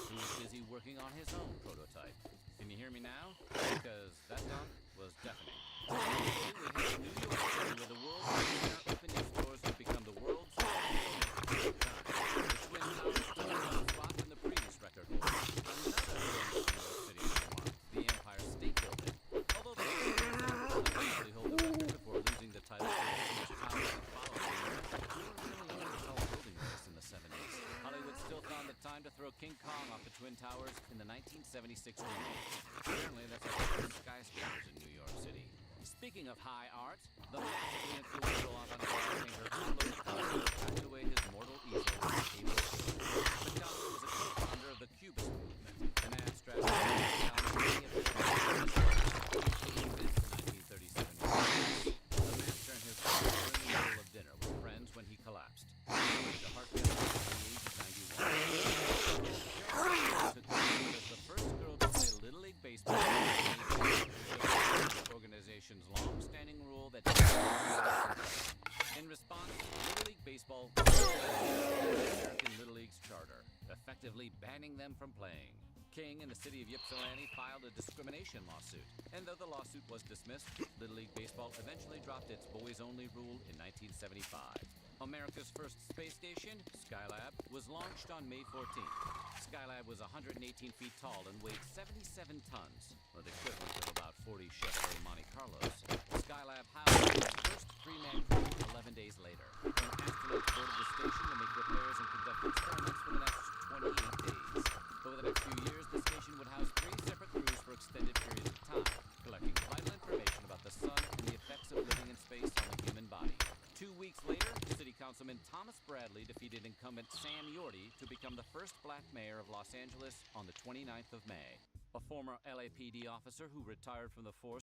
who was busy working on his own prototype. Can you hear me now? Because that dunk was deafening. We hit New York City, where the world's premier opened its doors to become the world's the Twin Towers took a spot in the previous record holder. Another New York City landmark, the Empire State Building. Although the actually hold the record before losing the title to the Twin Towers that followed the year, we were really into the tall building race in the 70s. Hollywood still found the time to throw King Kong off the Twin Towers in the 1976 remake. Apparently, that's how they build skyscrapers in New York City. Speaking of high art, the massively influential avant-garde painter Pablo Picasso passed away his mortal easel on April 8th. Picasso was a co-founder of the Cubist movement, an abstract movement in 1937. The master and his father were in the middle of dinner with friends when he collapsed. He died a heart failure at the age of 91. Took as the first girl to play Little League Baseball organization's long-standing rule that in response, Little League Baseball the American Little League's charter. effectively banning them from playing. King and the city of Ypsilanti filed a discrimination lawsuit, and though the lawsuit was dismissed, Little League Baseball eventually dropped its boys-only rule in 1975. America's first space station, Skylab, was launched on May 14th. Skylab was 118 feet tall and weighed 77 tons, or the equivalent of about 40 Chevrolet Monte Carlos. Skylab housed its first three-man crew 11 days later. An astronaut boarded the station to make repairs and conduct experiments for the next 28 days. Over the next few years, the station would house 3 separate crews for extended periods of time, collecting vital information about the sun and the effects of living in space on the human body. 2 weeks later, City Councilman Thomas Bradley defeated incumbent Sam Yorty to become the first black mayor of Los Angeles on the 29th of May. A former LAPD officer who retired from the force